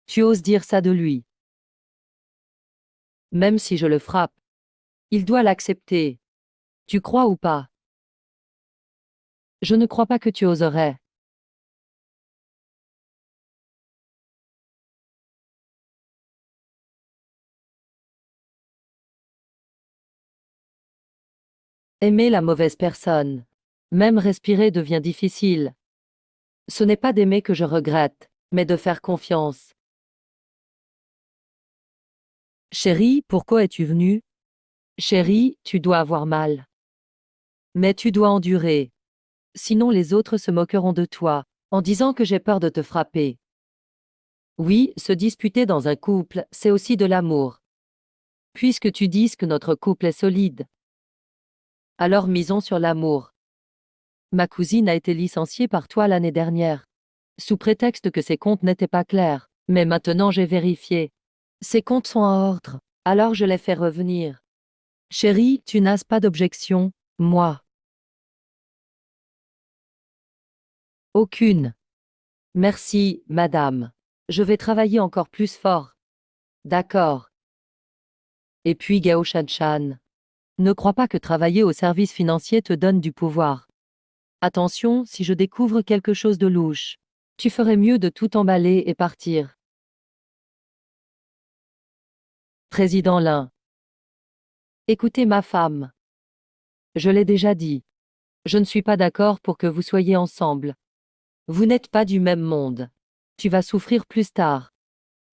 Tu oses dire ça de lui. Même si je le frappe. Il doit l'accepter. Tu crois ou pas? Je ne crois pas que tu oserais. Aimer la mauvaise personne. Même respirer devient difficile. Ce n'est pas d'aimer que je regrette, mais de faire confiance. Chérie, pourquoi es-tu venue? Chérie, tu dois avoir mal. Mais tu dois endurer. Sinon les autres se moqueront de toi, en disant que j'ai peur de te frapper. Oui, se disputer dans un couple, c'est aussi de l'amour. Puisque tu dises que notre couple est solide. Alors misons sur l'amour. Ma cousine a été licenciée par toi l'année dernière. Sous prétexte que ses comptes n'étaient pas clairs. Mais maintenant j'ai vérifié. Ses comptes sont en ordre. Alors je les fais revenir. Chérie, tu n'as pas d'objection, moi. Aucune. Merci, madame. Je vais travailler encore plus fort. D'accord. Et puis Gao Shanshan. Ne crois pas que travailler au service financier te donne du pouvoir. Attention, si je découvre quelque chose de louche, tu ferais mieux de tout emballer et partir. Président Lin. Écoutez ma femme. Je l'ai déjà dit. Je ne suis pas d'accord pour que vous soyez ensemble. Vous n'êtes pas du même monde. Tu vas souffrir plus tard.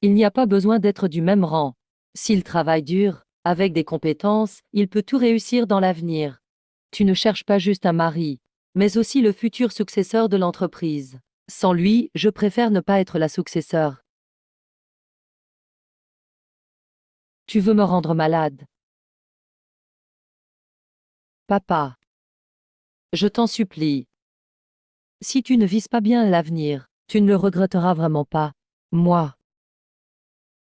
Il n'y a pas besoin d'être du même rang. S'il travaille dur, avec des compétences, il peut tout réussir dans l'avenir. Tu ne cherches pas juste un mari, mais aussi le futur successeur de l'entreprise. Sans lui, je préfère ne pas être la successeur. Tu veux me rendre malade. Papa. Je t'en supplie. Si tu ne vises pas bien l'avenir, tu ne le regretteras vraiment pas. Moi,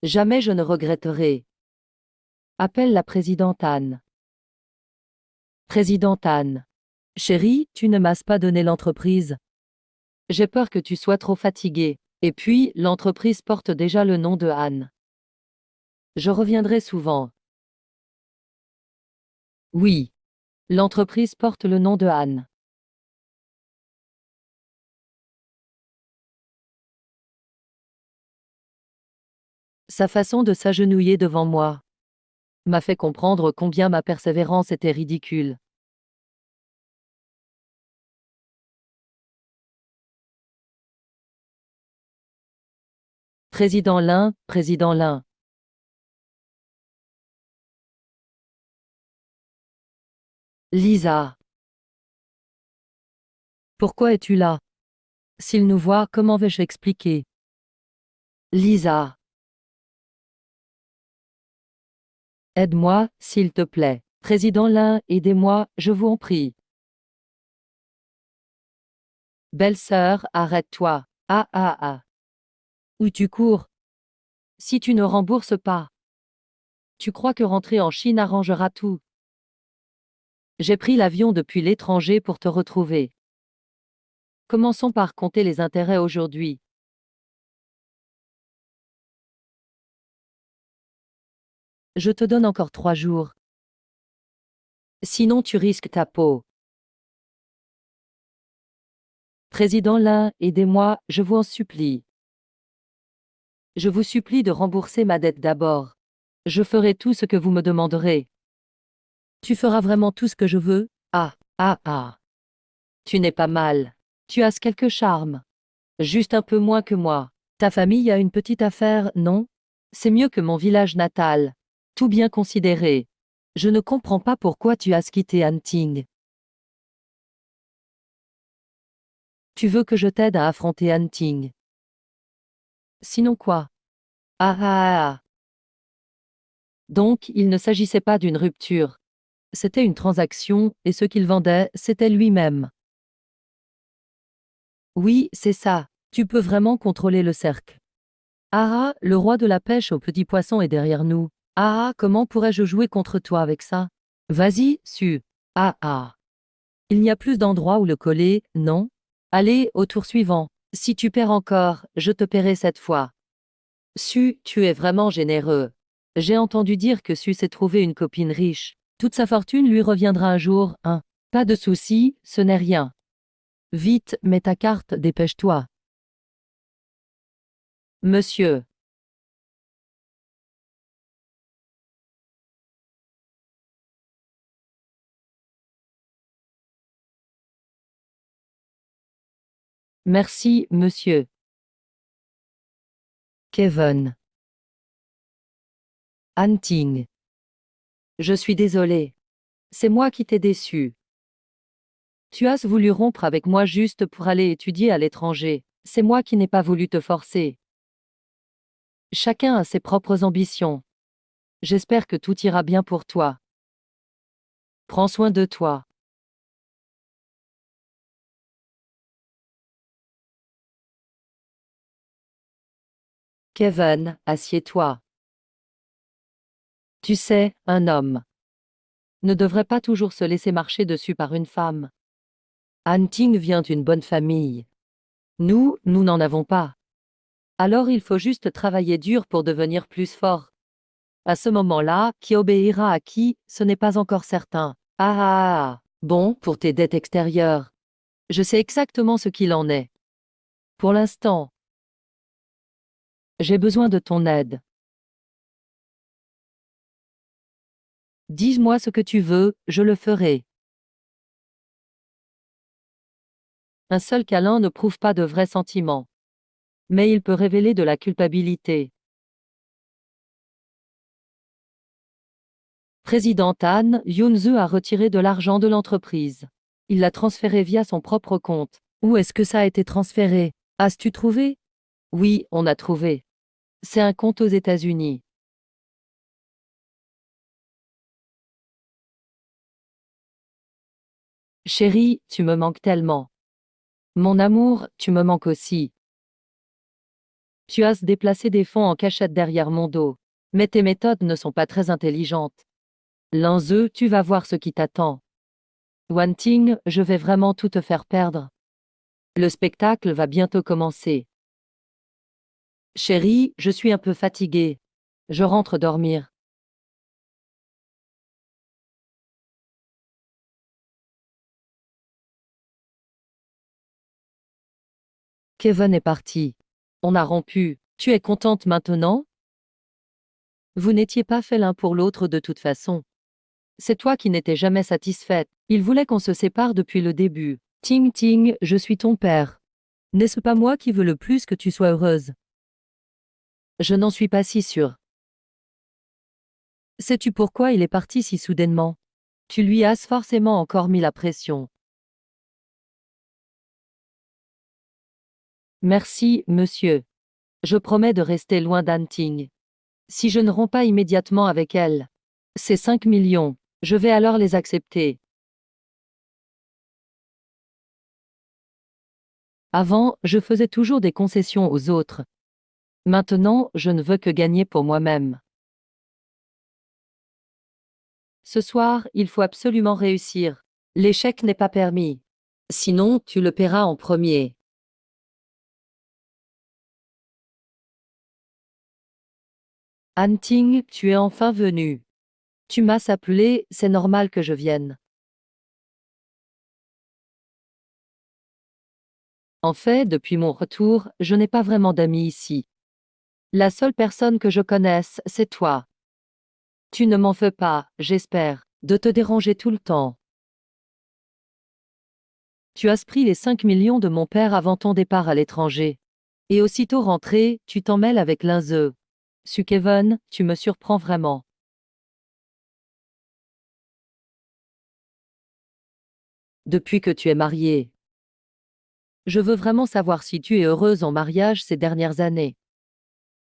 jamais je ne regretterai. Appelle la présidente Anne. Présidente Anne. Chérie, tu ne m'as pas donné l'entreprise. J'ai peur que tu sois trop fatiguée. Et puis, l'entreprise porte déjà le nom de Anne. Je reviendrai souvent. Oui. L'entreprise porte le nom de Anne. Sa façon de s'agenouiller devant moi m'a fait comprendre combien ma persévérance était ridicule. Président Lin, Président Lin. Lisa. Pourquoi es-tu là? S'il nous voit, comment vais-je expliquer? Lisa. Aide-moi, s'il te plaît. Président Lin, aidez-moi, je vous en prie. Belle-sœur, arrête-toi. Ah ah ah. Où tu cours? Si tu ne rembourses pas, tu crois que rentrer en Chine arrangera tout? J'ai pris l'avion depuis l'étranger pour te retrouver. Commençons par compter les intérêts aujourd'hui. Je te donne encore 3 jours. Sinon tu risques ta peau. Président Lin, aidez-moi, je vous en supplie. Je vous supplie de rembourser ma dette d'abord. Je ferai tout ce que vous me demanderez. Tu feras vraiment tout ce que je veux? Ah, ah, ah. Tu n'es pas mal. Tu as quelque charme. Juste un peu moins que moi. Ta famille a une petite affaire, non? C'est mieux que mon village natal. Tout bien considéré. Je ne comprends pas pourquoi tu as quitté Anting. Tu veux que je t'aide à affronter Anting. Sinon quoi? Ah ah ah. Donc, il ne s'agissait pas d'une rupture. C'était une transaction, et ce qu'il vendait, c'était lui-même. Oui, c'est ça. Tu peux vraiment contrôler le cercle. Ah, le roi de la pêche aux petits poissons est derrière nous. Ah, comment pourrais-je jouer contre toi avec ça? Vas-y, Su. Ah, ah. Il n'y a plus d'endroit où le coller, non? Allez, au tour suivant. Si tu perds encore, je te paierai cette fois. Su, tu es vraiment généreux. J'ai entendu dire que Su s'est trouvé une copine riche. Toute sa fortune lui reviendra un jour, hein. Pas de souci, ce n'est rien. Vite, mets ta carte, dépêche-toi. Monsieur. Merci, monsieur. Kevin. Anting. Je suis désolé. C'est moi qui t'ai déçu. Tu as voulu rompre avec moi juste pour aller étudier à l'étranger. C'est moi qui n'ai pas voulu te forcer. Chacun a ses propres ambitions. J'espère que tout ira bien pour toi. Prends soin de toi. Kevin, assieds-toi. Tu sais, un homme ne devrait pas toujours se laisser marcher dessus par une femme. Anting vient d'une bonne famille. Nous n'en avons pas. Alors il faut juste travailler dur pour devenir plus fort. À ce moment-là, qui obéira à qui, ce n'est pas encore certain. Ah ah ah. Bon, pour tes dettes extérieures. Je sais exactement ce qu'il en est. Pour l'instant, j'ai besoin de ton aide. Dis-moi ce que tu veux, je le ferai. Un seul câlin ne prouve pas de vrais sentiments. Mais il peut révéler de la culpabilité. Président Han, Yunzu a retiré de l'argent de l'entreprise. Il l'a transféré via son propre compte. Où est-ce que ça a été transféré? As-tu trouvé? Oui, on a trouvé. C'est un compte aux États-Unis. Chérie, tu me manques tellement. Mon amour, tu me manques aussi. Tu as déplacé des fonds en cachette derrière mon dos. Mais tes méthodes ne sont pas très intelligentes. Lanzeux, tu vas voir ce qui t'attend. Wanting, je vais vraiment tout te faire perdre. Le spectacle va bientôt commencer. Chérie, je suis un peu fatiguée. Je rentre dormir. Kevin est parti. On a rompu. Tu es contente maintenant? Vous n'étiez pas fait l'un pour l'autre de toute façon. C'est toi qui n'étais jamais satisfaite. Il voulait qu'on se sépare depuis le début. Ting Ting, je suis ton père. N'est-ce pas moi qui veux le plus que tu sois heureuse? Je n'en suis pas si sûre. Sais-tu pourquoi il est parti si soudainement? Tu lui as forcément encore mis la pression. Merci, monsieur. Je promets de rester loin d'An Ting. Si je ne romps pas immédiatement avec elle, ces 5 millions, je vais alors les accepter. Avant, je faisais toujours des concessions aux autres. Maintenant, je ne veux que gagner pour moi-même. Ce soir, il faut absolument réussir. L'échec n'est pas permis. Sinon, tu le paieras en premier. An Ting, tu es enfin venu. Tu m'as appelé, c'est normal que je vienne. En fait, depuis mon retour, je n'ai pas vraiment d'amis ici. La seule personne que je connaisse, c'est toi. Tu ne m'en fais pas, j'espère, de te déranger tout le temps. Tu as pris les 5 millions de mon père avant ton départ à l'étranger. Et aussitôt rentré, tu t'en mêles avec Linze. Kevin, tu me surprends vraiment. Depuis que tu es mariée. Je veux vraiment savoir si tu es heureuse en mariage ces dernières années.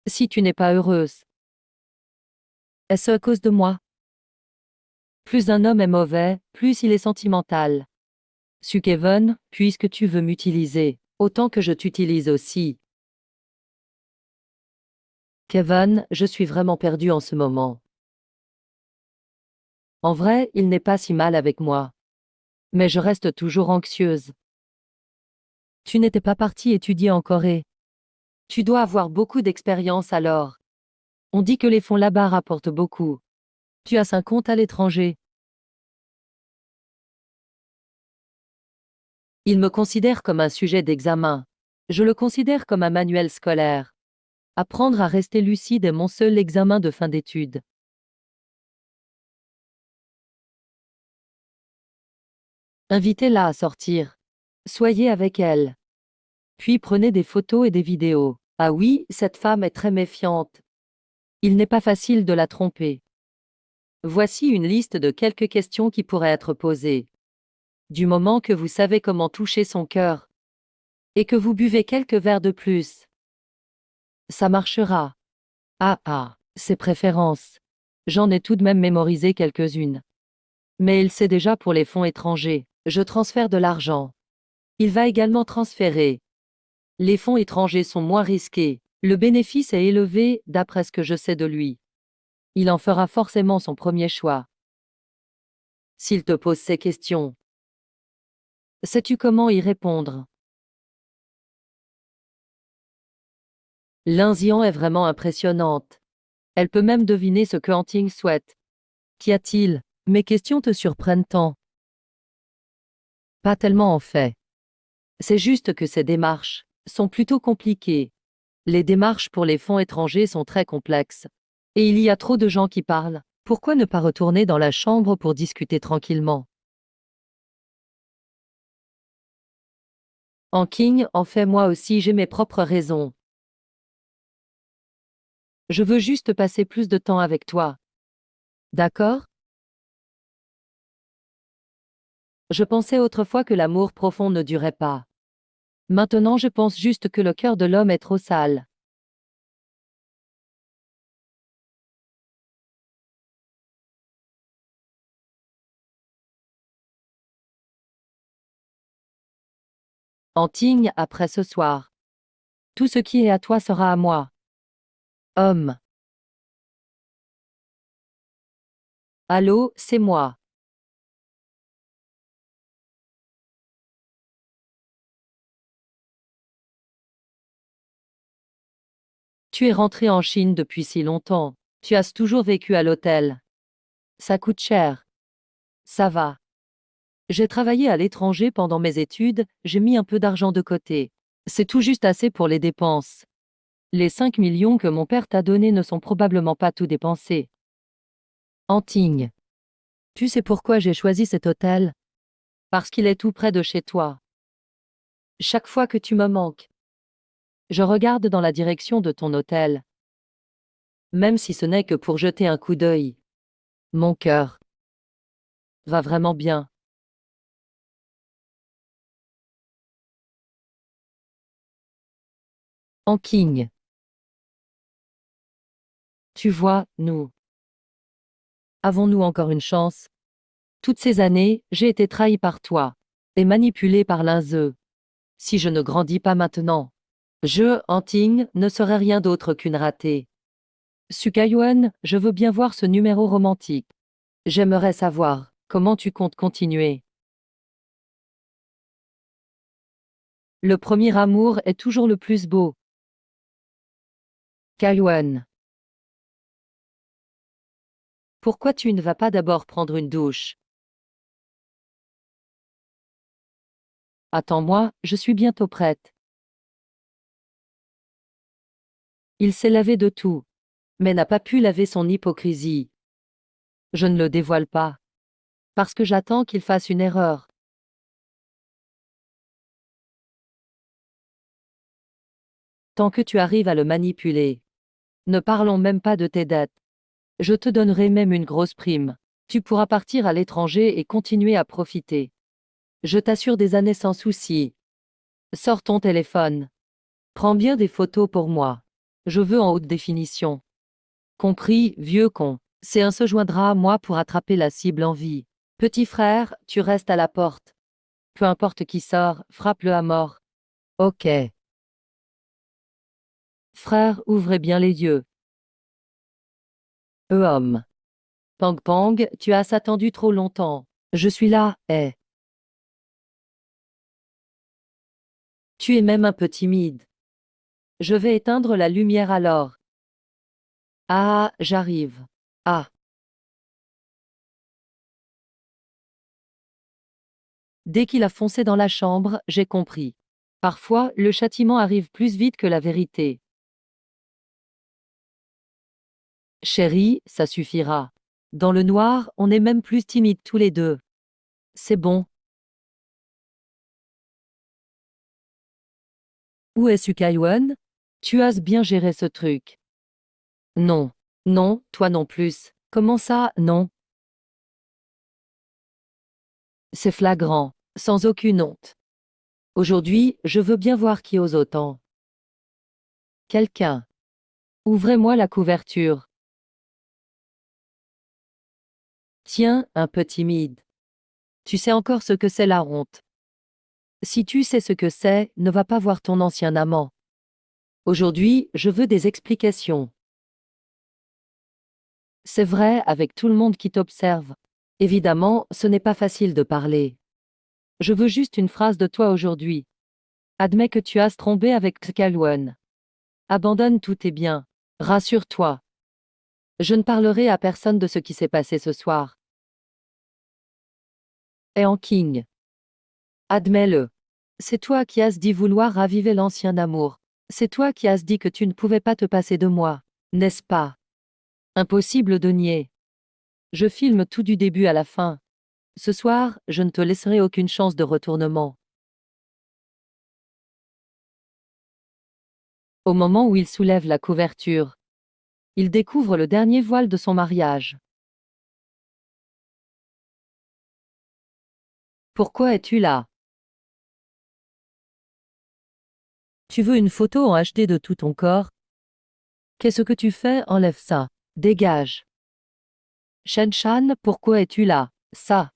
Si tu n'es pas heureuse, est-ce à cause de moi? Plus un homme est mauvais, plus il est sentimental. Kevin, puisque tu veux m'utiliser, autant que je t'utilise aussi. Kevin, je suis vraiment perdue en ce moment. En vrai, il n'est pas si mal avec moi. Mais je reste toujours anxieuse. Tu n'étais pas parti étudier en Corée. Tu dois avoir beaucoup d'expérience alors. On dit que les fonds là-bas rapportent beaucoup. Tu as un compte à l'étranger. Il me considère comme un sujet d'examen. Je le considère comme un manuel scolaire. Apprendre à rester lucide est mon seul examen de fin d'études. Invitez-la à sortir. Soyez avec elle. Puis prenez des photos et des vidéos. Ah oui, cette femme est très méfiante. Il n'est pas facile de la tromper. Voici une liste de quelques questions qui pourraient être posées. Du moment que vous savez comment toucher son cœur, et que vous buvez quelques verres de plus, ça marchera. Ah ah, ses préférences. J'en ai tout de même mémorisé quelques-unes. Mais il sait déjà pour les fonds étrangers. Je transfère de l'argent. Il va également transférer. Les fonds étrangers sont moins risqués. Le bénéfice est élevé, d'après ce que je sais de lui. Il en fera forcément son premier choix. S'il te pose ces questions, sais-tu comment y répondre? L'Inzian est vraiment impressionnante. Elle peut même deviner ce que Hanting souhaite. Qu'y a-t-il? Mes questions te surprennent tant. Pas tellement en fait. C'est juste que ces démarches sont plutôt compliquées. Les démarches pour les fonds étrangers sont très complexes. Et il y a trop de gens qui parlent. Pourquoi ne pas retourner dans la chambre pour discuter tranquillement? En King, en fait moi aussi j'ai mes propres raisons. Je veux juste passer plus de temps avec toi. D'accord? Je pensais autrefois que l'amour profond ne durait pas. Maintenant je pense juste que le cœur de l'homme est trop sale. Antigne, après ce soir. Tout ce qui est à toi sera à moi. Homme. Allô, c'est moi. Tu es rentré en Chine depuis si longtemps. Tu as toujours vécu à l'hôtel. Ça coûte cher. Ça va. J'ai travaillé à l'étranger pendant mes études, j'ai mis un peu d'argent de côté. C'est tout juste assez pour les dépenses. Les 5 millions que mon père t'a donnés ne sont probablement pas tout dépensés. Antigne. Tu sais pourquoi j'ai choisi cet hôtel? Parce qu'il est tout près de chez toi. Chaque fois que tu me manques, je regarde dans la direction de ton hôtel. Même si ce n'est que pour jeter un coup d'œil. Mon cœur va vraiment bien. Anquigne. Tu vois, nous avons-nous encore une chance? Toutes ces années, j'ai été trahi par toi et manipulé par l'un d'eux. Si je ne grandis pas maintenant, je, Anting, ne serai rien d'autre qu'une ratée. Sukayuan, je veux bien voir ce numéro romantique. J'aimerais savoir comment tu comptes continuer. Le premier amour est toujours le plus beau. Kayuan. Pourquoi tu ne vas pas d'abord prendre une douche? Attends-moi, je suis bientôt prête. Il s'est lavé de tout, mais n'a pas pu laver son hypocrisie. Je ne le dévoile pas, parce que j'attends qu'il fasse une erreur. Tant que tu arrives à le manipuler. Ne parlons même pas de tes dettes. Je te donnerai même une grosse prime. Tu pourras partir à l'étranger et continuer à profiter. Je t'assure des années sans souci. Sors ton téléphone. Prends bien des photos pour moi. Je veux en haute définition. Compris, vieux con. C1 se joindra à moi pour attraper la cible en vie. Petit frère, tu restes à la porte. Peu importe qui sort, frappe-le à mort. Ok. Frère, ouvrez bien les yeux. Homme. Pang Pang, tu as attendu trop longtemps. Je suis là, eh. Tu es même un peu timide. Je vais éteindre la lumière alors. Ah, j'arrive. Ah. Dès qu'il a foncé dans la chambre, j'ai compris. Parfois, le châtiment arrive plus vite que la vérité. Chérie, ça suffira. Dans le noir, on est même plus timides tous les deux. C'est bon. Où est Sukaiwan? Tu as bien géré ce truc. Non. Non, toi non plus. Comment ça, non? C'est flagrant, sans aucune honte. Aujourd'hui, je veux bien voir qui ose autant. Quelqu'un. Ouvrez-moi la couverture. Tiens, un peu timide. Tu sais encore ce que c'est la honte. Si tu sais ce que c'est, ne va pas voir ton ancien amant. Aujourd'hui, je veux des explications. C'est vrai avec tout le monde qui t'observe. Évidemment, ce n'est pas facile de parler. Je veux juste une phrase de toi aujourd'hui. Admets que tu as trompé avec Tkalwan. Abandonne tous tes biens. Rassure-toi. Je ne parlerai à personne de ce qui s'est passé ce soir. Et en King. Admets-le. C'est toi qui as dit vouloir raviver l'ancien amour. C'est toi qui as dit que tu ne pouvais pas te passer de moi, n'est-ce pas? Impossible de nier. Je filme tout du début à la fin. Ce soir, je ne te laisserai aucune chance de retournement. Au moment où il soulève la couverture, il découvre le dernier voile de son mariage. Pourquoi es-tu là? Tu veux une photo en HD de tout ton corps? Qu'est-ce que tu fais? Enlève ça. Dégage. Shen Shan, pourquoi es-tu là? Ça.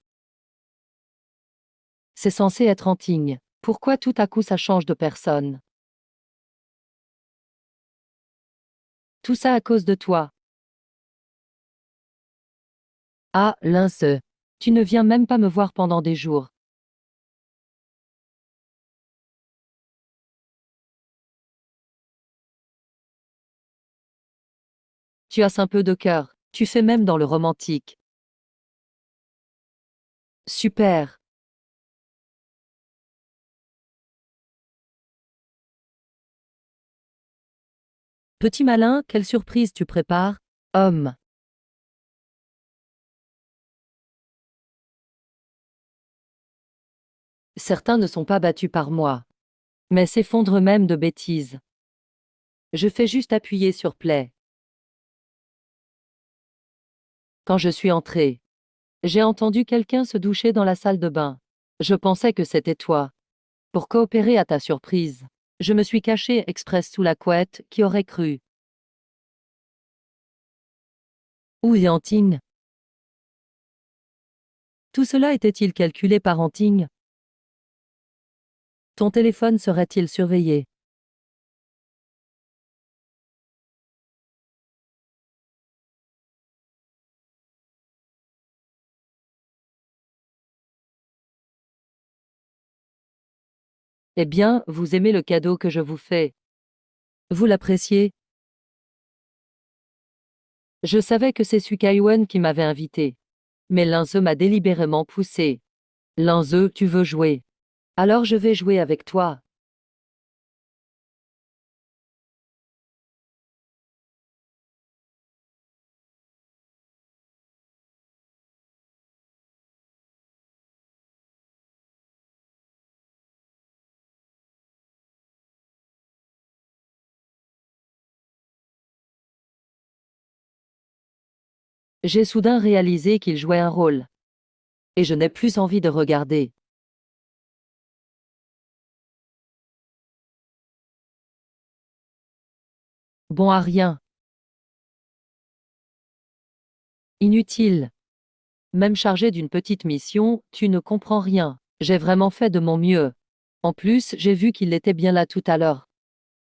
C'est censé être Anting. Pourquoi tout à coup ça change de personne? Tout ça à cause de toi. Ah, Lince. Tu ne viens même pas me voir pendant des jours. Tu as un peu de cœur. Tu fais même dans le romantique. Super. Petit malin, quelle surprise tu prépares? Homme. Certains ne sont pas battus par moi, mais s'effondrent même de bêtises. Je fais juste appuyer sur play. Quand je suis entrée, j'ai entendu quelqu'un se doucher dans la salle de bain. Je pensais que c'était toi. Pour coopérer à ta surprise, je me suis cachée express sous la couette, qui aurait cru. Où est Anting? Tout cela était-il calculé par Anting? Ton téléphone serait-il surveillé? Eh bien, vous aimez le cadeau que je vous fais. Vous l'appréciez? Je savais que c'est Sukaiwan qui m'avait invité. Mais Linze m'a délibérément poussé. Linze, tu veux jouer? Alors je vais jouer avec toi. J'ai soudain réalisé qu'il jouait un rôle. Et je n'ai plus envie de regarder. Bon à rien. Inutile. Même chargé d'une petite mission, tu ne comprends rien. J'ai vraiment fait de mon mieux. En plus, j'ai vu qu'il était bien là tout à l'heure.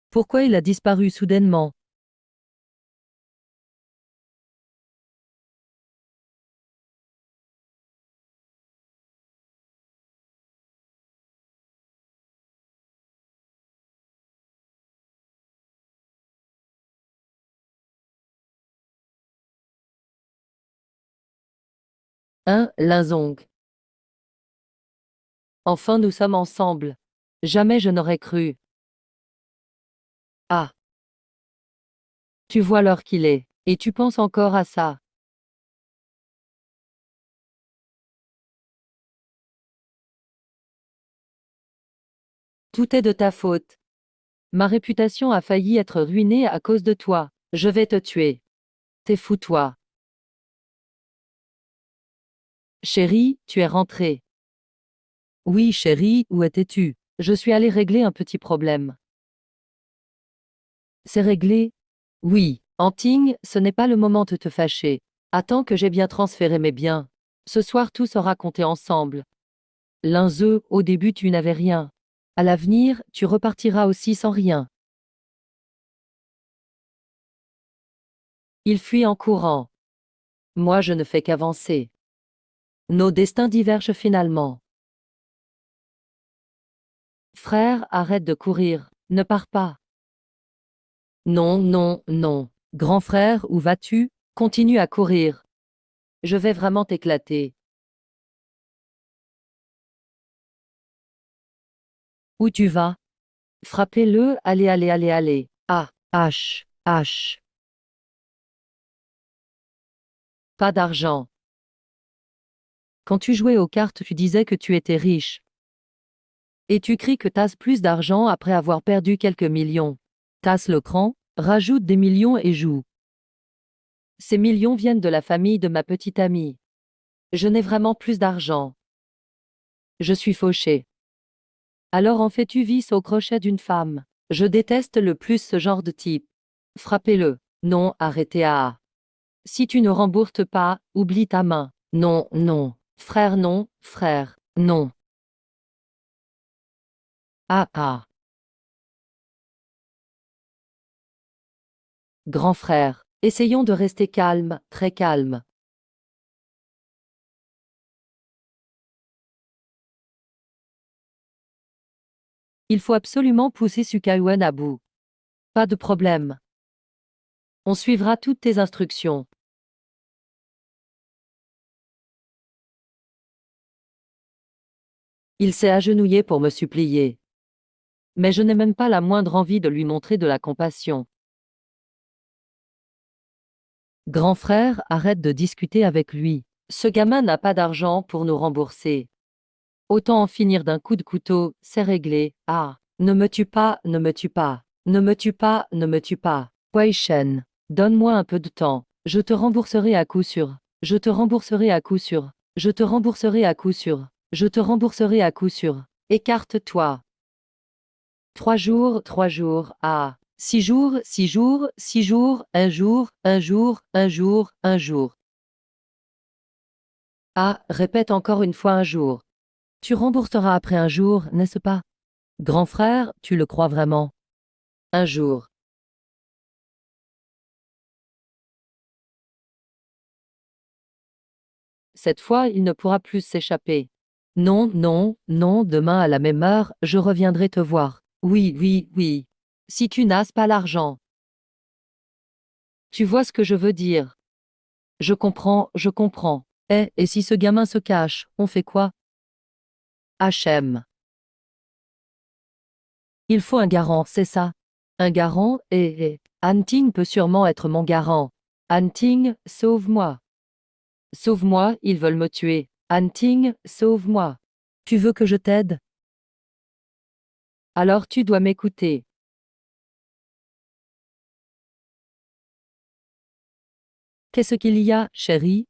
Pourquoi il a disparu soudainement? Hein, Linzong? Enfin nous sommes ensemble. Jamais je n'aurais cru. Ah, tu vois l'heure qu'il est, et tu penses encore à ça. Tout est de ta faute. Ma réputation a failli être ruinée à cause de toi. Je vais te tuer. T'es fou toi. Chérie, tu es rentrée. Oui, chérie, où étais-tu? Je suis allée régler un petit problème. C'est réglé? Oui. Anting, ce n'est pas le moment de te fâcher. Attends que j'ai bien transféré mes biens. Ce soir tout sera compté ensemble. Linze, au début tu n'avais rien. À l'avenir, tu repartiras aussi sans rien. Il fuit en courant. Moi je ne fais qu'avancer. Nos destins divergent finalement. Frère, arrête de courir. Ne pars pas. Non, non, non. Grand frère, où vas-tu? Continue à courir. Je vais vraiment t'éclater. Où tu vas? Frappez-le, allez, allez, allez, allez. Ah, H, H. Pas d'argent. Quand tu jouais aux cartes, tu disais que tu étais riche. Et tu cries que t'as plus d'argent après avoir perdu quelques millions. Tasse le cran, rajoute des millions et joue. Ces millions viennent de la famille de ma petite amie. Je n'ai vraiment plus d'argent. Je suis fauché. Alors en fais-tu vis au crochet d'une femme? Je déteste le plus ce genre de type. Frappez-le. Non, arrêtez à. Si tu ne rembourses pas, oublie ta main. Non, non. Frère, non, frère, non. Ah ah. Grand frère, essayons de rester calme, très calme. Il faut absolument pousser Sukawen à bout. Pas de problème. On suivra toutes tes instructions. Il s'est agenouillé pour me supplier. Mais je n'ai même pas la moindre envie de lui montrer de la compassion. Grand frère, arrête de discuter avec lui. Ce gamin n'a pas d'argent pour nous rembourser. Autant en finir d'un coup de couteau, c'est réglé. Ah, ne me tue pas, ne me tue pas. Ne me tue pas, ne me tue pas. Wei Shen, donne-moi un peu de temps. Je te rembourserai à coup sûr. Je te rembourserai à coup sûr. Je te rembourserai à coup sûr. Je te rembourserai à coup sûr. Écarte-toi. 3 jours, 3 jours, ah. 6 jours, 6 jours, 6 jours, un jour, un jour, un jour, un jour. Ah, répète encore une fois un jour. Tu rembourseras après un jour, n'est-ce pas? Grand frère, tu le crois vraiment? Un jour. Cette fois, il ne pourra plus s'échapper. Non, non, non, demain à la même heure, je reviendrai te voir. Oui, oui, oui. Si tu n'as pas l'argent. Tu vois ce que je veux dire? Je comprends, je comprends. Et si ce gamin se cache, on fait quoi? HM. Il faut un garant, c'est ça? Un garant, et Hunting peut sûrement être mon garant. Hunting, sauve-moi. Sauve-moi, ils veulent me tuer. Hunting, sauve-moi. Tu veux que je t'aide? Alors tu dois m'écouter. Qu'est-ce qu'il y a, chérie?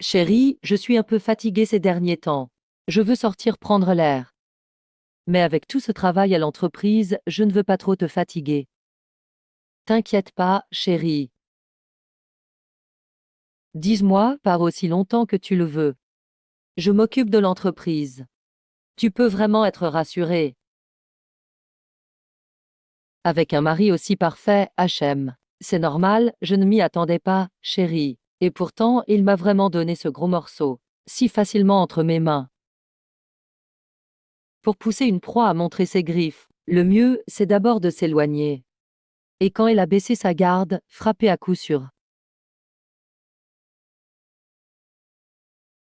Chérie, je suis un peu fatiguée ces derniers temps. Je veux sortir prendre l'air. Mais avec tout ce travail à l'entreprise, je ne veux pas trop te fatiguer. T'inquiète pas, chérie. Dis-moi, pars aussi longtemps que tu le veux. Je m'occupe de l'entreprise. Tu peux vraiment être rassurée. Avec un mari aussi parfait, HM. C'est normal, je ne m'y attendais pas, chérie. Et pourtant, il m'a vraiment donné ce gros morceau, si facilement entre mes mains. Pour pousser une proie à montrer ses griffes, le mieux, c'est d'abord de s'éloigner. Et quand elle a baissé sa garde, frapper à coup sûr.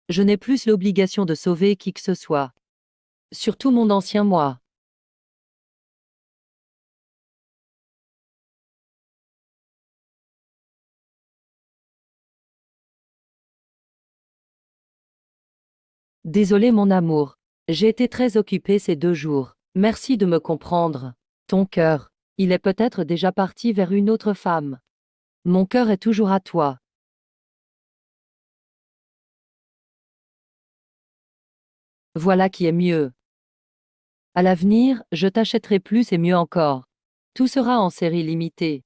Je n'ai plus l'obligation de sauver qui que ce soit. Surtout mon ancien moi. Désolé mon amour. J'ai été très occupée ces 2 jours. Merci de me comprendre. Ton cœur, il est peut-être déjà parti vers une autre femme. Mon cœur est toujours à toi. Voilà qui est mieux. À l'avenir, je t'achèterai plus et mieux encore. Tout sera en série limitée.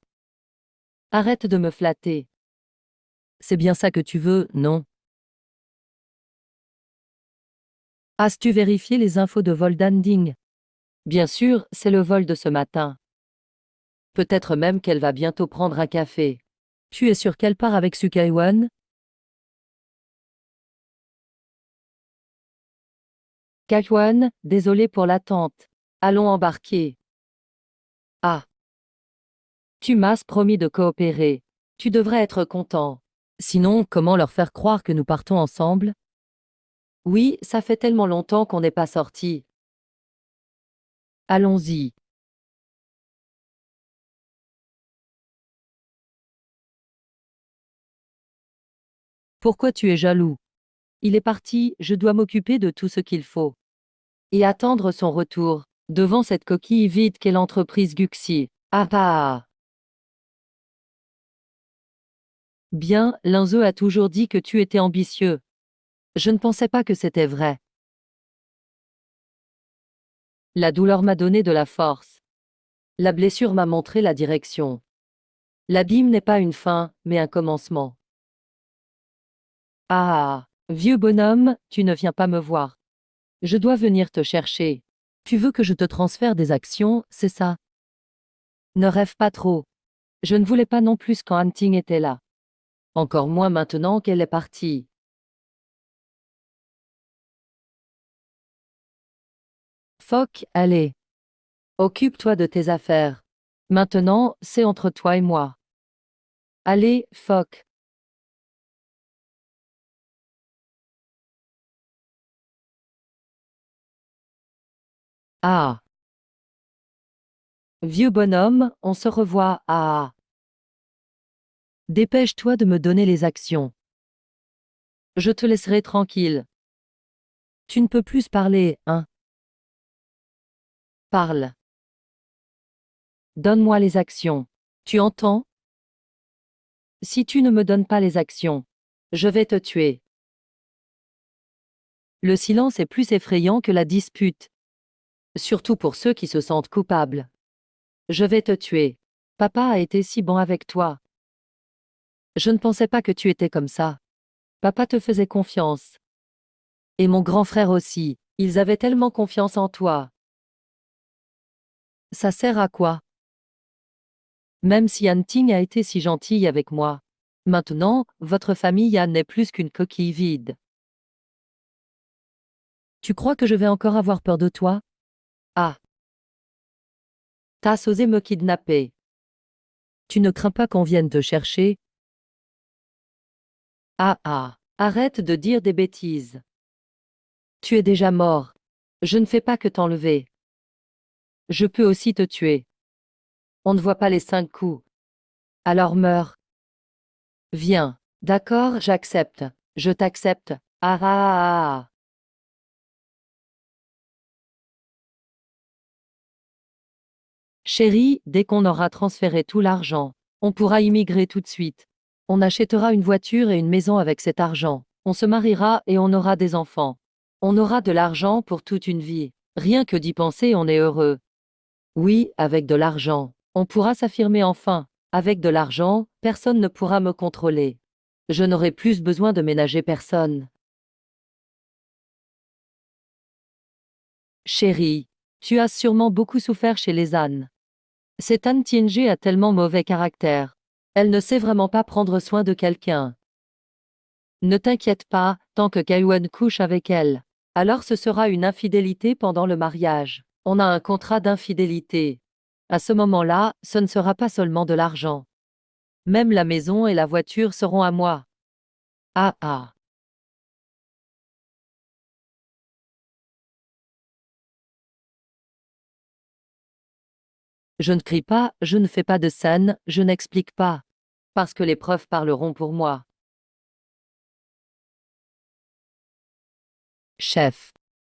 Arrête de me flatter. C'est bien ça que tu veux, non? As-tu vérifié les infos de vol d'Anding? Bien sûr, c'est le vol de ce matin. Peut-être même qu'elle va bientôt prendre un café. Tu es sûr qu'elle part avec Sukaiwan? Kaiwan, désolé pour l'attente. Allons embarquer. Ah, tu m'as promis de coopérer. Tu devrais être content. Sinon, comment leur faire croire que nous partons ensemble? Oui, ça fait tellement longtemps qu'on n'est pas sortis. Allons-y. Pourquoi tu es jaloux? Il est parti, je dois m'occuper de tout ce qu'il faut. Et attendre son retour, devant cette coquille vide qu'est l'entreprise Guxi. Ah bah! Bien, Linzo a toujours dit que tu étais ambitieux. Je ne pensais pas que c'était vrai. La douleur m'a donné de la force. La blessure m'a montré la direction. L'abîme n'est pas une fin, mais un commencement. Ah, vieux bonhomme, tu ne viens pas me voir. Je dois venir te chercher. Tu veux que je te transfère des actions, c'est ça? Ne rêve pas trop. Je ne voulais pas non plus quand Hunting était là. Encore moins maintenant qu'elle est partie. Fock, allez. Occupe-toi de tes affaires. Maintenant, c'est entre toi et moi. Allez, Fock. Ah. Vieux bonhomme, on se revoit. Ah. Dépêche-toi de me donner les actions. Je te laisserai tranquille. Tu ne peux plus parler, hein? Parle. Donne-moi les actions. Tu entends? Si tu ne me donnes pas les actions, je vais te tuer. Le silence est plus effrayant que la dispute. Surtout pour ceux qui se sentent coupables. Je vais te tuer. Papa a été si bon avec toi. Je ne pensais pas que tu étais comme ça. Papa te faisait confiance. Et mon grand frère aussi, ils avaient tellement confiance en toi. Ça sert à quoi? Même si Hunting a été si gentille avec moi. Maintenant, votre famille Yann n'est plus qu'une coquille vide. Tu crois que je vais encore avoir peur de toi? Ah. T'as osé me kidnapper. Tu ne crains pas qu'on vienne te chercher? Ah ah. Arrête de dire des bêtises. Tu es déjà mort. Je ne fais pas que t'enlever. Je peux aussi te tuer. On ne voit pas les 5 coups. Alors meurs. Viens. D'accord, j'accepte. Je t'accepte. Ah ah ah ah. Chérie, dès qu'on aura transféré tout l'argent, on pourra immigrer tout de suite. On achètera une voiture et une maison avec cet argent. On se mariera et on aura des enfants. On aura de l'argent pour toute une vie. Rien que d'y penser, on est heureux. Oui, avec de l'argent. On pourra s'affirmer enfin. Avec de l'argent, personne ne pourra me contrôler. Je n'aurai plus besoin de ménager personne. Chérie, tu as sûrement beaucoup souffert chez les ânes. Cette Anne Tienge a tellement mauvais caractère. Elle ne sait vraiment pas prendre soin de quelqu'un. Ne t'inquiète pas, tant que Kaiwen couche avec elle. Alors ce sera une infidélité pendant le mariage. On a un contrat d'infidélité. À ce moment-là, ce ne sera pas seulement de l'argent. Même la maison et la voiture seront à moi. Ah ah. Je ne crie pas, je ne fais pas de scène, je n'explique pas. Parce que les preuves parleront pour moi. Chef.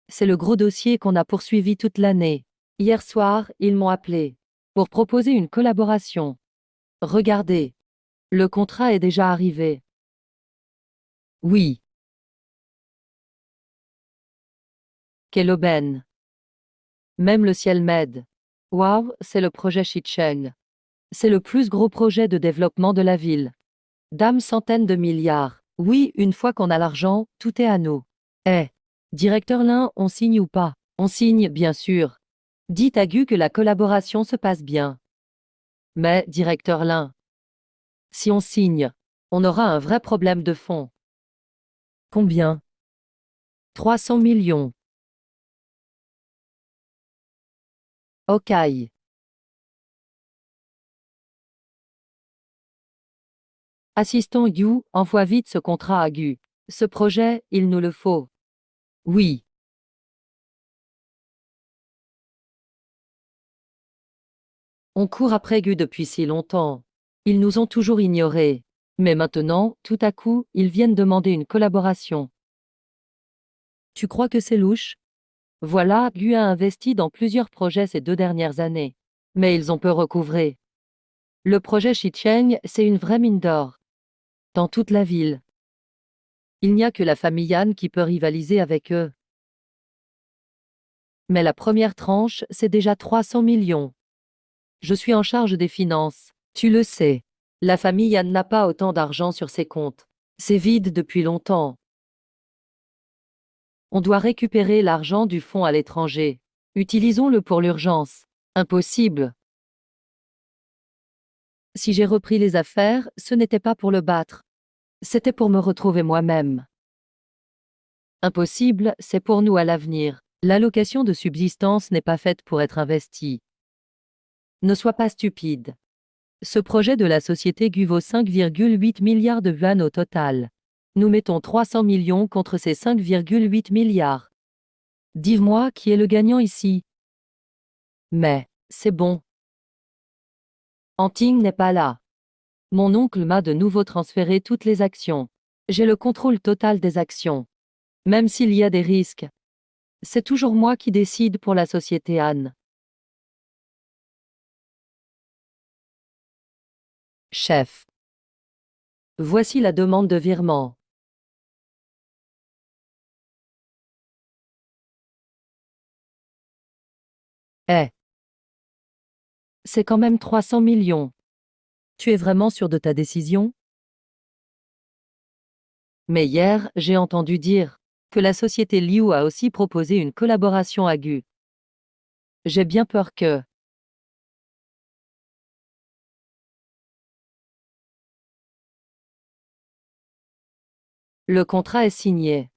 C'est le gros dossier qu'on a poursuivi toute l'année. Hier soir, ils m'ont appelé pour proposer une collaboration. Regardez. Le contrat est déjà arrivé. Oui. Quelle aubaine. Même le ciel m'aide. Waouh, c'est le projet Shicheng. C'est le plus gros projet de développement de la ville. Dame centaines de milliards. Oui, une fois qu'on a l'argent, tout est à nous. Eh. Directeur Lin, on signe ou pas? On signe, bien sûr. Dites à Gu que la collaboration se passe bien. Mais, directeur Lin, si on signe, on aura un vrai problème de fond. Combien? 300 millions. Ok. Assistant Gu, envoie vite ce contrat à Gu. Ce projet, il nous le faut. Oui. On court après Gu depuis si longtemps. Ils nous ont toujours ignorés. Mais maintenant, tout à coup, ils viennent demander une collaboration. Tu crois que c'est louche? Voilà, Gu a investi dans plusieurs projets ces 2 dernières années. Mais ils ont peu recouvré. Le projet Shicheng, c'est une vraie mine d'or. Dans toute la ville. Il n'y a que la famille Yan qui peut rivaliser avec eux. Mais la première tranche, c'est déjà 300 millions. Je suis en charge des finances. Tu le sais. La famille Yan n'a pas autant d'argent sur ses comptes. C'est vide depuis longtemps. On doit récupérer l'argent du fonds à l'étranger. Utilisons-le pour l'urgence. Impossible. Si j'ai repris les affaires, ce n'était pas pour le battre. C'était pour me retrouver moi-même. Impossible, c'est pour nous à l'avenir. L'allocation de subsistance n'est pas faite pour être investie. Ne sois pas stupide. Ce projet de la société GU vaut 5,8 milliards de yuan au total. Nous mettons 300 millions contre ces 5,8 milliards. Dis-moi qui est le gagnant ici. Mais, c'est bon. Anting n'est pas là. Mon oncle m'a de nouveau transféré toutes les actions. J'ai le contrôle total des actions. Même s'il y a des risques. C'est toujours moi qui décide pour la société Anne. Chef. Voici la demande de virement. Eh. C'est quand même 300 millions. Tu es vraiment sûr de ta décision? Mais hier, j'ai entendu dire que la société Liu a aussi proposé une collaboration à GU. J'ai bien peur que... Le contrat est signé.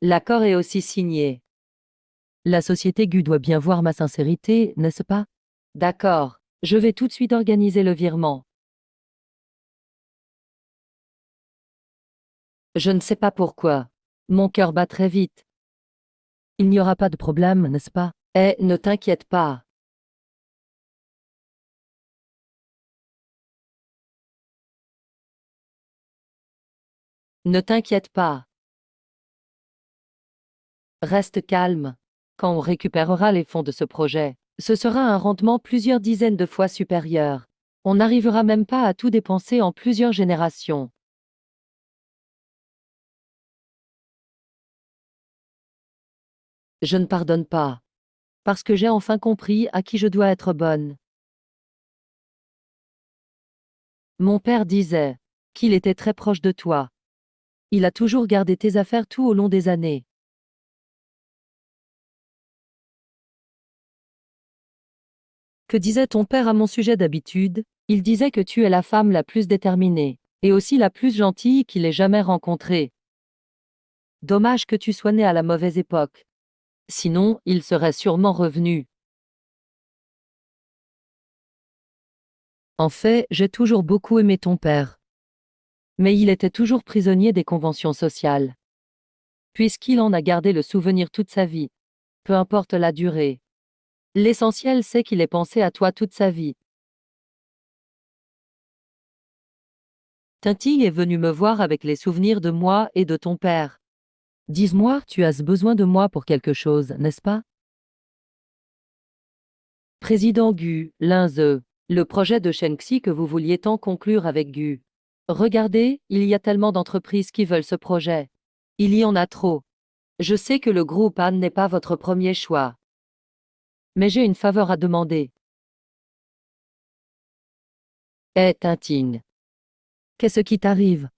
L'accord est aussi signé. La société GU doit bien voir ma sincérité, n'est-ce pas? D'accord, je vais tout de suite organiser le virement. Je ne sais pas pourquoi. Mon cœur bat très vite. Il n'y aura pas de problème, n'est-ce pas? Eh, ne t'inquiète pas. Ne t'inquiète pas. Reste calme. Quand on récupérera les fonds de ce projet, ce sera un rendement plusieurs dizaines de fois supérieur. On n'arrivera même pas à tout dépenser en plusieurs générations. Je ne pardonne pas. Parce que j'ai enfin compris à qui je dois être bonne. Mon père disait qu'il était très proche de toi. Il a toujours gardé tes affaires tout au long des années. Que disait ton père à mon sujet d'habitude? Il disait que tu es la femme la plus déterminée, et aussi la plus gentille qu'il ait jamais rencontrée. Dommage que tu sois né à la mauvaise époque. Sinon, il serait sûrement revenu. En fait, j'ai toujours beaucoup aimé ton père. Mais il était toujours prisonnier des conventions sociales. Puisqu'il en a gardé le souvenir toute sa vie. Peu importe la durée. L'essentiel c'est qu'il ait pensé à toi toute sa vie. Tintin est venu me voir avec les souvenirs de moi et de ton père. Dis-moi, tu as besoin de moi pour quelque chose, n'est-ce pas? Président Gu, Linze, le projet de Shenxi que vous vouliez tant conclure avec Gu. Regardez, il y a tellement d'entreprises qui veulent ce projet. Il y en a trop. Je sais que le groupe Anne n'est pas votre premier choix. Mais j'ai une faveur à demander. Eh, Tintin. Qu'est-ce qui t'arrive?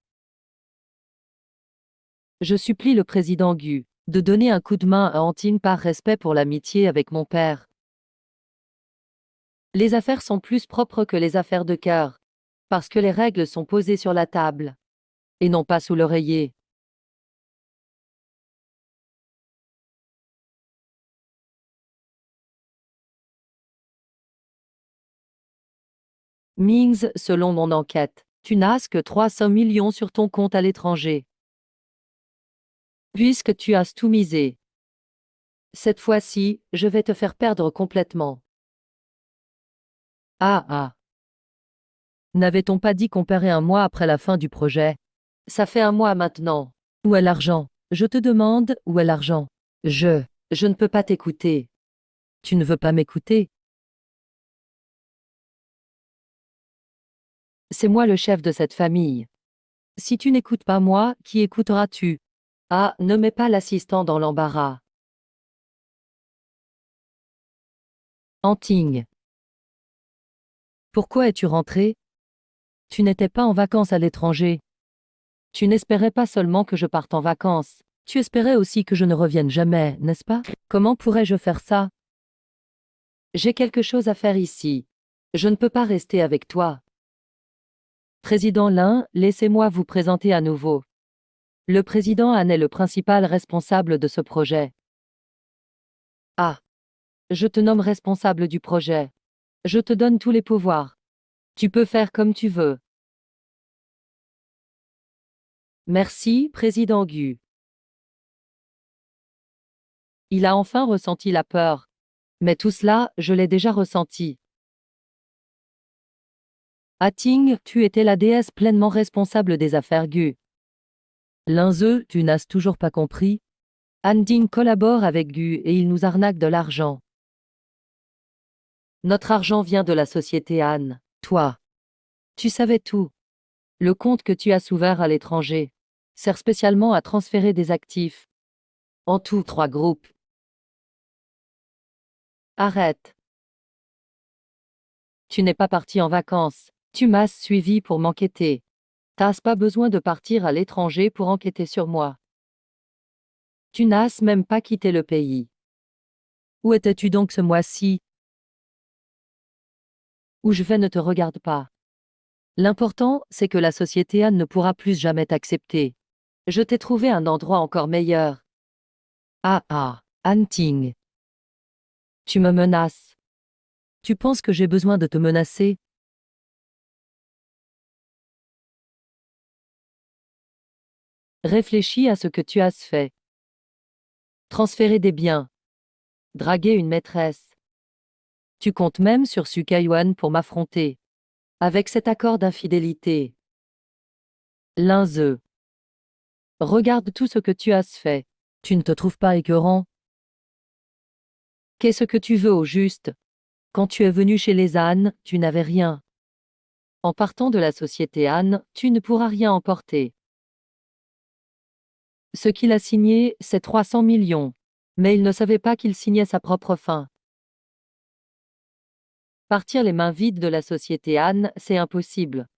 Je supplie le président Gu de donner un coup de main à Antine par respect pour l'amitié avec mon père. Les affaires sont plus propres que les affaires de cœur, parce que les règles sont posées sur la table, et non pas sous l'oreiller. Mings, selon mon enquête, tu n'as que 300 millions sur ton compte à l'étranger. Puisque tu as tout misé. Cette fois-ci, je vais te faire perdre complètement. Ah ah. N'avait-on pas dit qu'on paierait un mois après la fin du projet? Ça fait un mois maintenant. Où est l'argent? Je te demande, où est l'argent? Je ne peux pas t'écouter. Tu ne veux pas m'écouter? C'est moi le chef de cette famille. Si tu n'écoutes pas moi, qui écouteras-tu? Ah, ne mets pas l'assistant dans l'embarras. Anting. Pourquoi es-tu rentré? Tu n'étais pas en vacances à l'étranger. Tu n'espérais pas seulement que je parte en vacances. Tu espérais aussi que je ne revienne jamais, n'est-ce pas? Comment pourrais-je faire ça? J'ai quelque chose à faire ici. Je ne peux pas rester avec toi. Président Lin, laissez-moi vous présenter à nouveau. Le président Han est le principal responsable de ce projet. Ah. Je te nomme responsable du projet. Je te donne tous les pouvoirs. Tu peux faire comme tu veux. Merci, président Gu. Il a enfin ressenti la peur. Mais tout cela, je l'ai déjà ressenti. Ating, tu étais la déesse pleinement responsable des affaires Gu. Linze, tu n'as toujours pas compris. Anding collabore avec Gu et il nous arnaque de l'argent. Notre argent vient de la société Han. Toi. Tu savais tout. Le compte que tu as ouvert à l'étranger sert spécialement à transférer des actifs. En tout, 3 groupes. Arrête. Tu n'es pas parti en vacances. Tu m'as suivi pour m'enquêter. T'as pas besoin de partir à l'étranger pour enquêter sur moi. Tu n'as même pas quitté le pays. Où étais-tu donc ce mois-ci? Où je vais ne te regarde pas. L'important, c'est que la société Anne ne pourra plus jamais t'accepter. Je t'ai trouvé un endroit encore meilleur. Ah, Anting. Tu me menaces. Tu penses que j'ai besoin de te menacer? Réfléchis à ce que tu as fait. Transférer des biens. Draguer une maîtresse. Tu comptes même sur Su Kaiwan pour m'affronter. Avec cet accord d'infidélité. Linze. Regarde tout ce que tu as fait. Tu ne te trouves pas écœurant? Qu'est-ce que tu veux au juste? Quand tu es venu chez les Han, tu n'avais rien. En partant de la société Han, tu ne pourras rien emporter. Ce qu'il a signé, c'est 300 millions. Mais il ne savait pas qu'il signait sa propre fin. Partir les mains vides de la société Han, c'est impossible.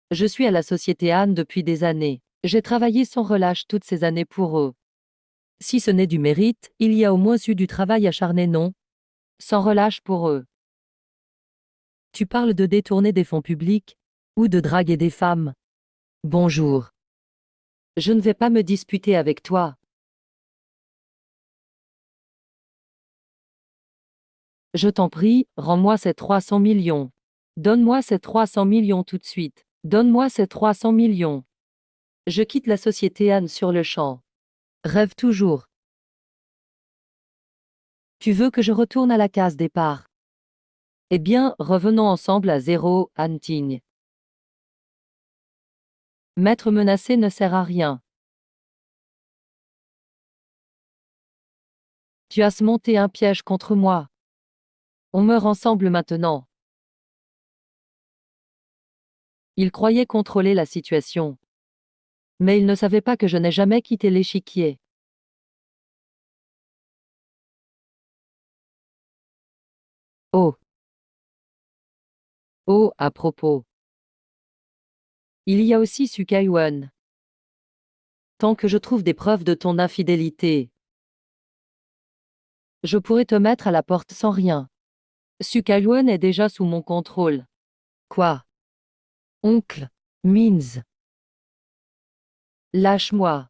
Je suis à la société Han depuis des années. J'ai travaillé sans relâche toutes ces années pour eux. Si ce n'est du mérite, il y a au moins eu du travail acharné, non? Sans relâche pour eux. Tu parles de détourner des fonds publics? Ou de draguer des femmes? Bonjour. Je ne vais pas me disputer avec toi. Je t'en prie, rends-moi ces 300 millions. Donne-moi ces 300 millions tout de suite. Donne-moi ces 300 millions. Je quitte la société Anne sur le champ. Rêve toujours. Tu veux que je retourne à la case départ? Eh bien, revenons ensemble à zéro, Anting. M'être menacé ne sert à rien. Tu as monté un piège contre moi. On meurt ensemble maintenant. Il croyait contrôler la situation. Mais il ne savait pas que je n'ai jamais quitté l'échiquier. Oh. Oh, à propos. Il y a aussi Su Kaiwan. Tant que je trouve des preuves de ton infidélité, je pourrais te mettre à la porte sans rien. Su Kaiwan est déjà sous mon contrôle. Quoi? Oncle Minz. Lâche-moi.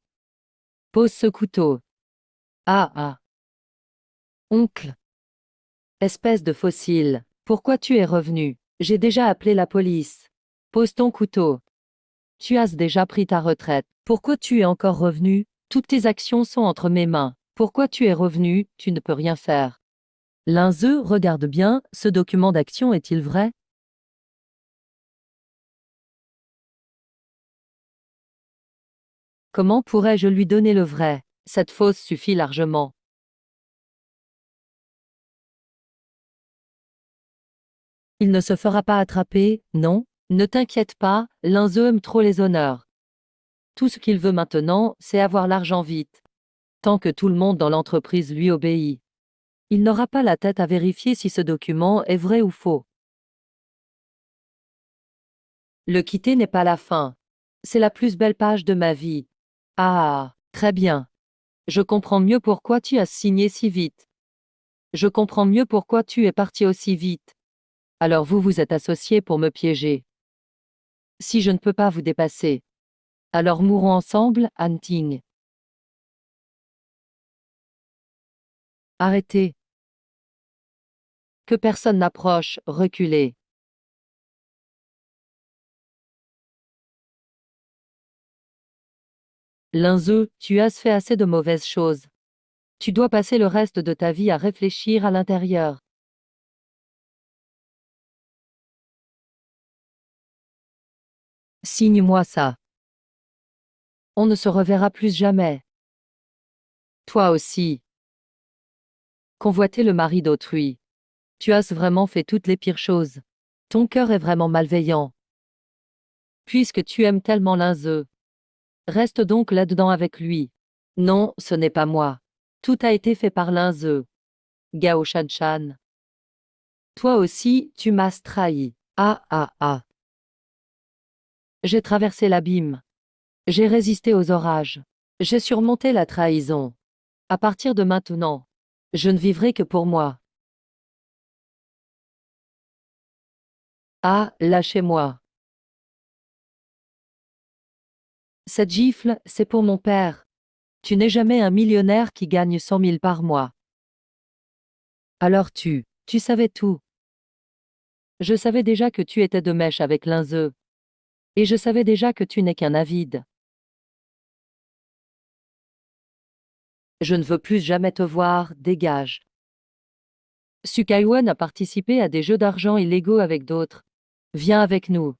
Pose ce couteau. Ah. Oncle. Espèce de fossile. Pourquoi tu es revenu? J'ai déjà appelé la police. Pose ton couteau. Tu as déjà pris ta retraite. Pourquoi tu es encore revenu? Toutes tes actions sont entre mes mains. Pourquoi tu es revenu? Tu ne peux rien faire. Linze, regarde bien, ce document d'action est-il vrai? Comment pourrais-je lui donner le vrai? Cette fausse suffit largement. Il ne se fera pas attraper, non? Ne t'inquiète pas, Linze aime trop les honneurs. Tout ce qu'il veut maintenant, c'est avoir l'argent vite. Tant que tout le monde dans l'entreprise lui obéit. Il n'aura pas la tête à vérifier si ce document est vrai ou faux. Le quitter n'est pas la fin. C'est la plus belle page de ma vie. Ah, très bien. Je comprends mieux pourquoi tu as signé si vite. Je comprends mieux pourquoi tu es parti aussi vite. Alors vous vous êtes associés pour me piéger. Si je ne peux pas vous dépasser, alors mourons ensemble, Hunting. Arrêtez. Que personne n'approche, reculez. Linzeux, tu as fait assez de mauvaises choses. Tu dois passer le reste de ta vie à réfléchir à l'intérieur. Signe-moi ça. On ne se reverra plus jamais. Toi aussi. Convoiter le mari d'autrui. Tu as vraiment fait toutes les pires choses. Ton cœur est vraiment malveillant. Puisque tu aimes tellement Linzeux, reste donc là-dedans avec lui. Non, ce n'est pas moi. Tout a été fait par Linzeux. Gao Shanshan. Toi aussi, tu m'as trahi. Ah ah ah. J'ai traversé l'abîme. J'ai résisté aux orages. J'ai surmonté la trahison. À partir de maintenant, je ne vivrai que pour moi. Ah, lâchez-moi. Cette gifle, c'est pour mon père. Tu n'es jamais un millionnaire qui gagne 100 000 par mois. Alors tu savais tout. Je savais déjà que tu étais de mèche avec Linzeux. Et je savais déjà que tu n'es qu'un avide. Je ne veux plus jamais te voir, dégage. Sukaiwan a participé à des jeux d'argent illégaux avec d'autres. Viens avec nous.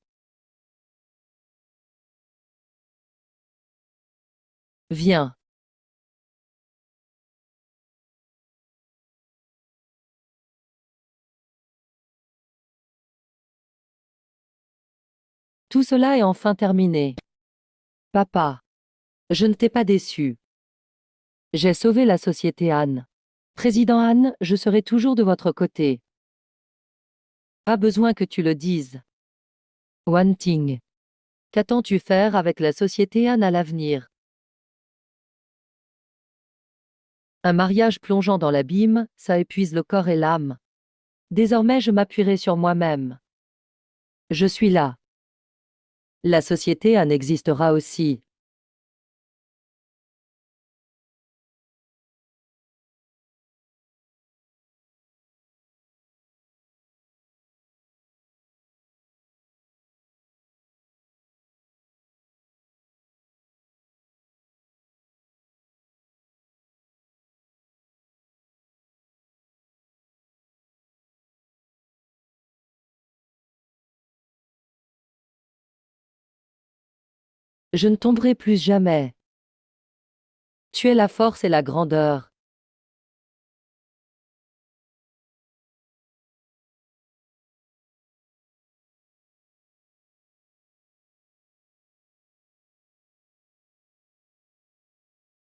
Viens. Tout cela est enfin terminé. Papa, je ne t'ai pas déçu. J'ai sauvé la société Han. Président Han, je serai toujours de votre côté. Pas besoin que tu le dises. Wan Ting. Qu'attends-tu faire avec la société Han à l'avenir? Un mariage plongeant dans l'abîme, ça épuise le corps et l'âme. Désormais je m'appuierai sur moi-même. Je suis là. La société Han existera aussi. Je ne tomberai plus jamais. Tu es la force et la grandeur.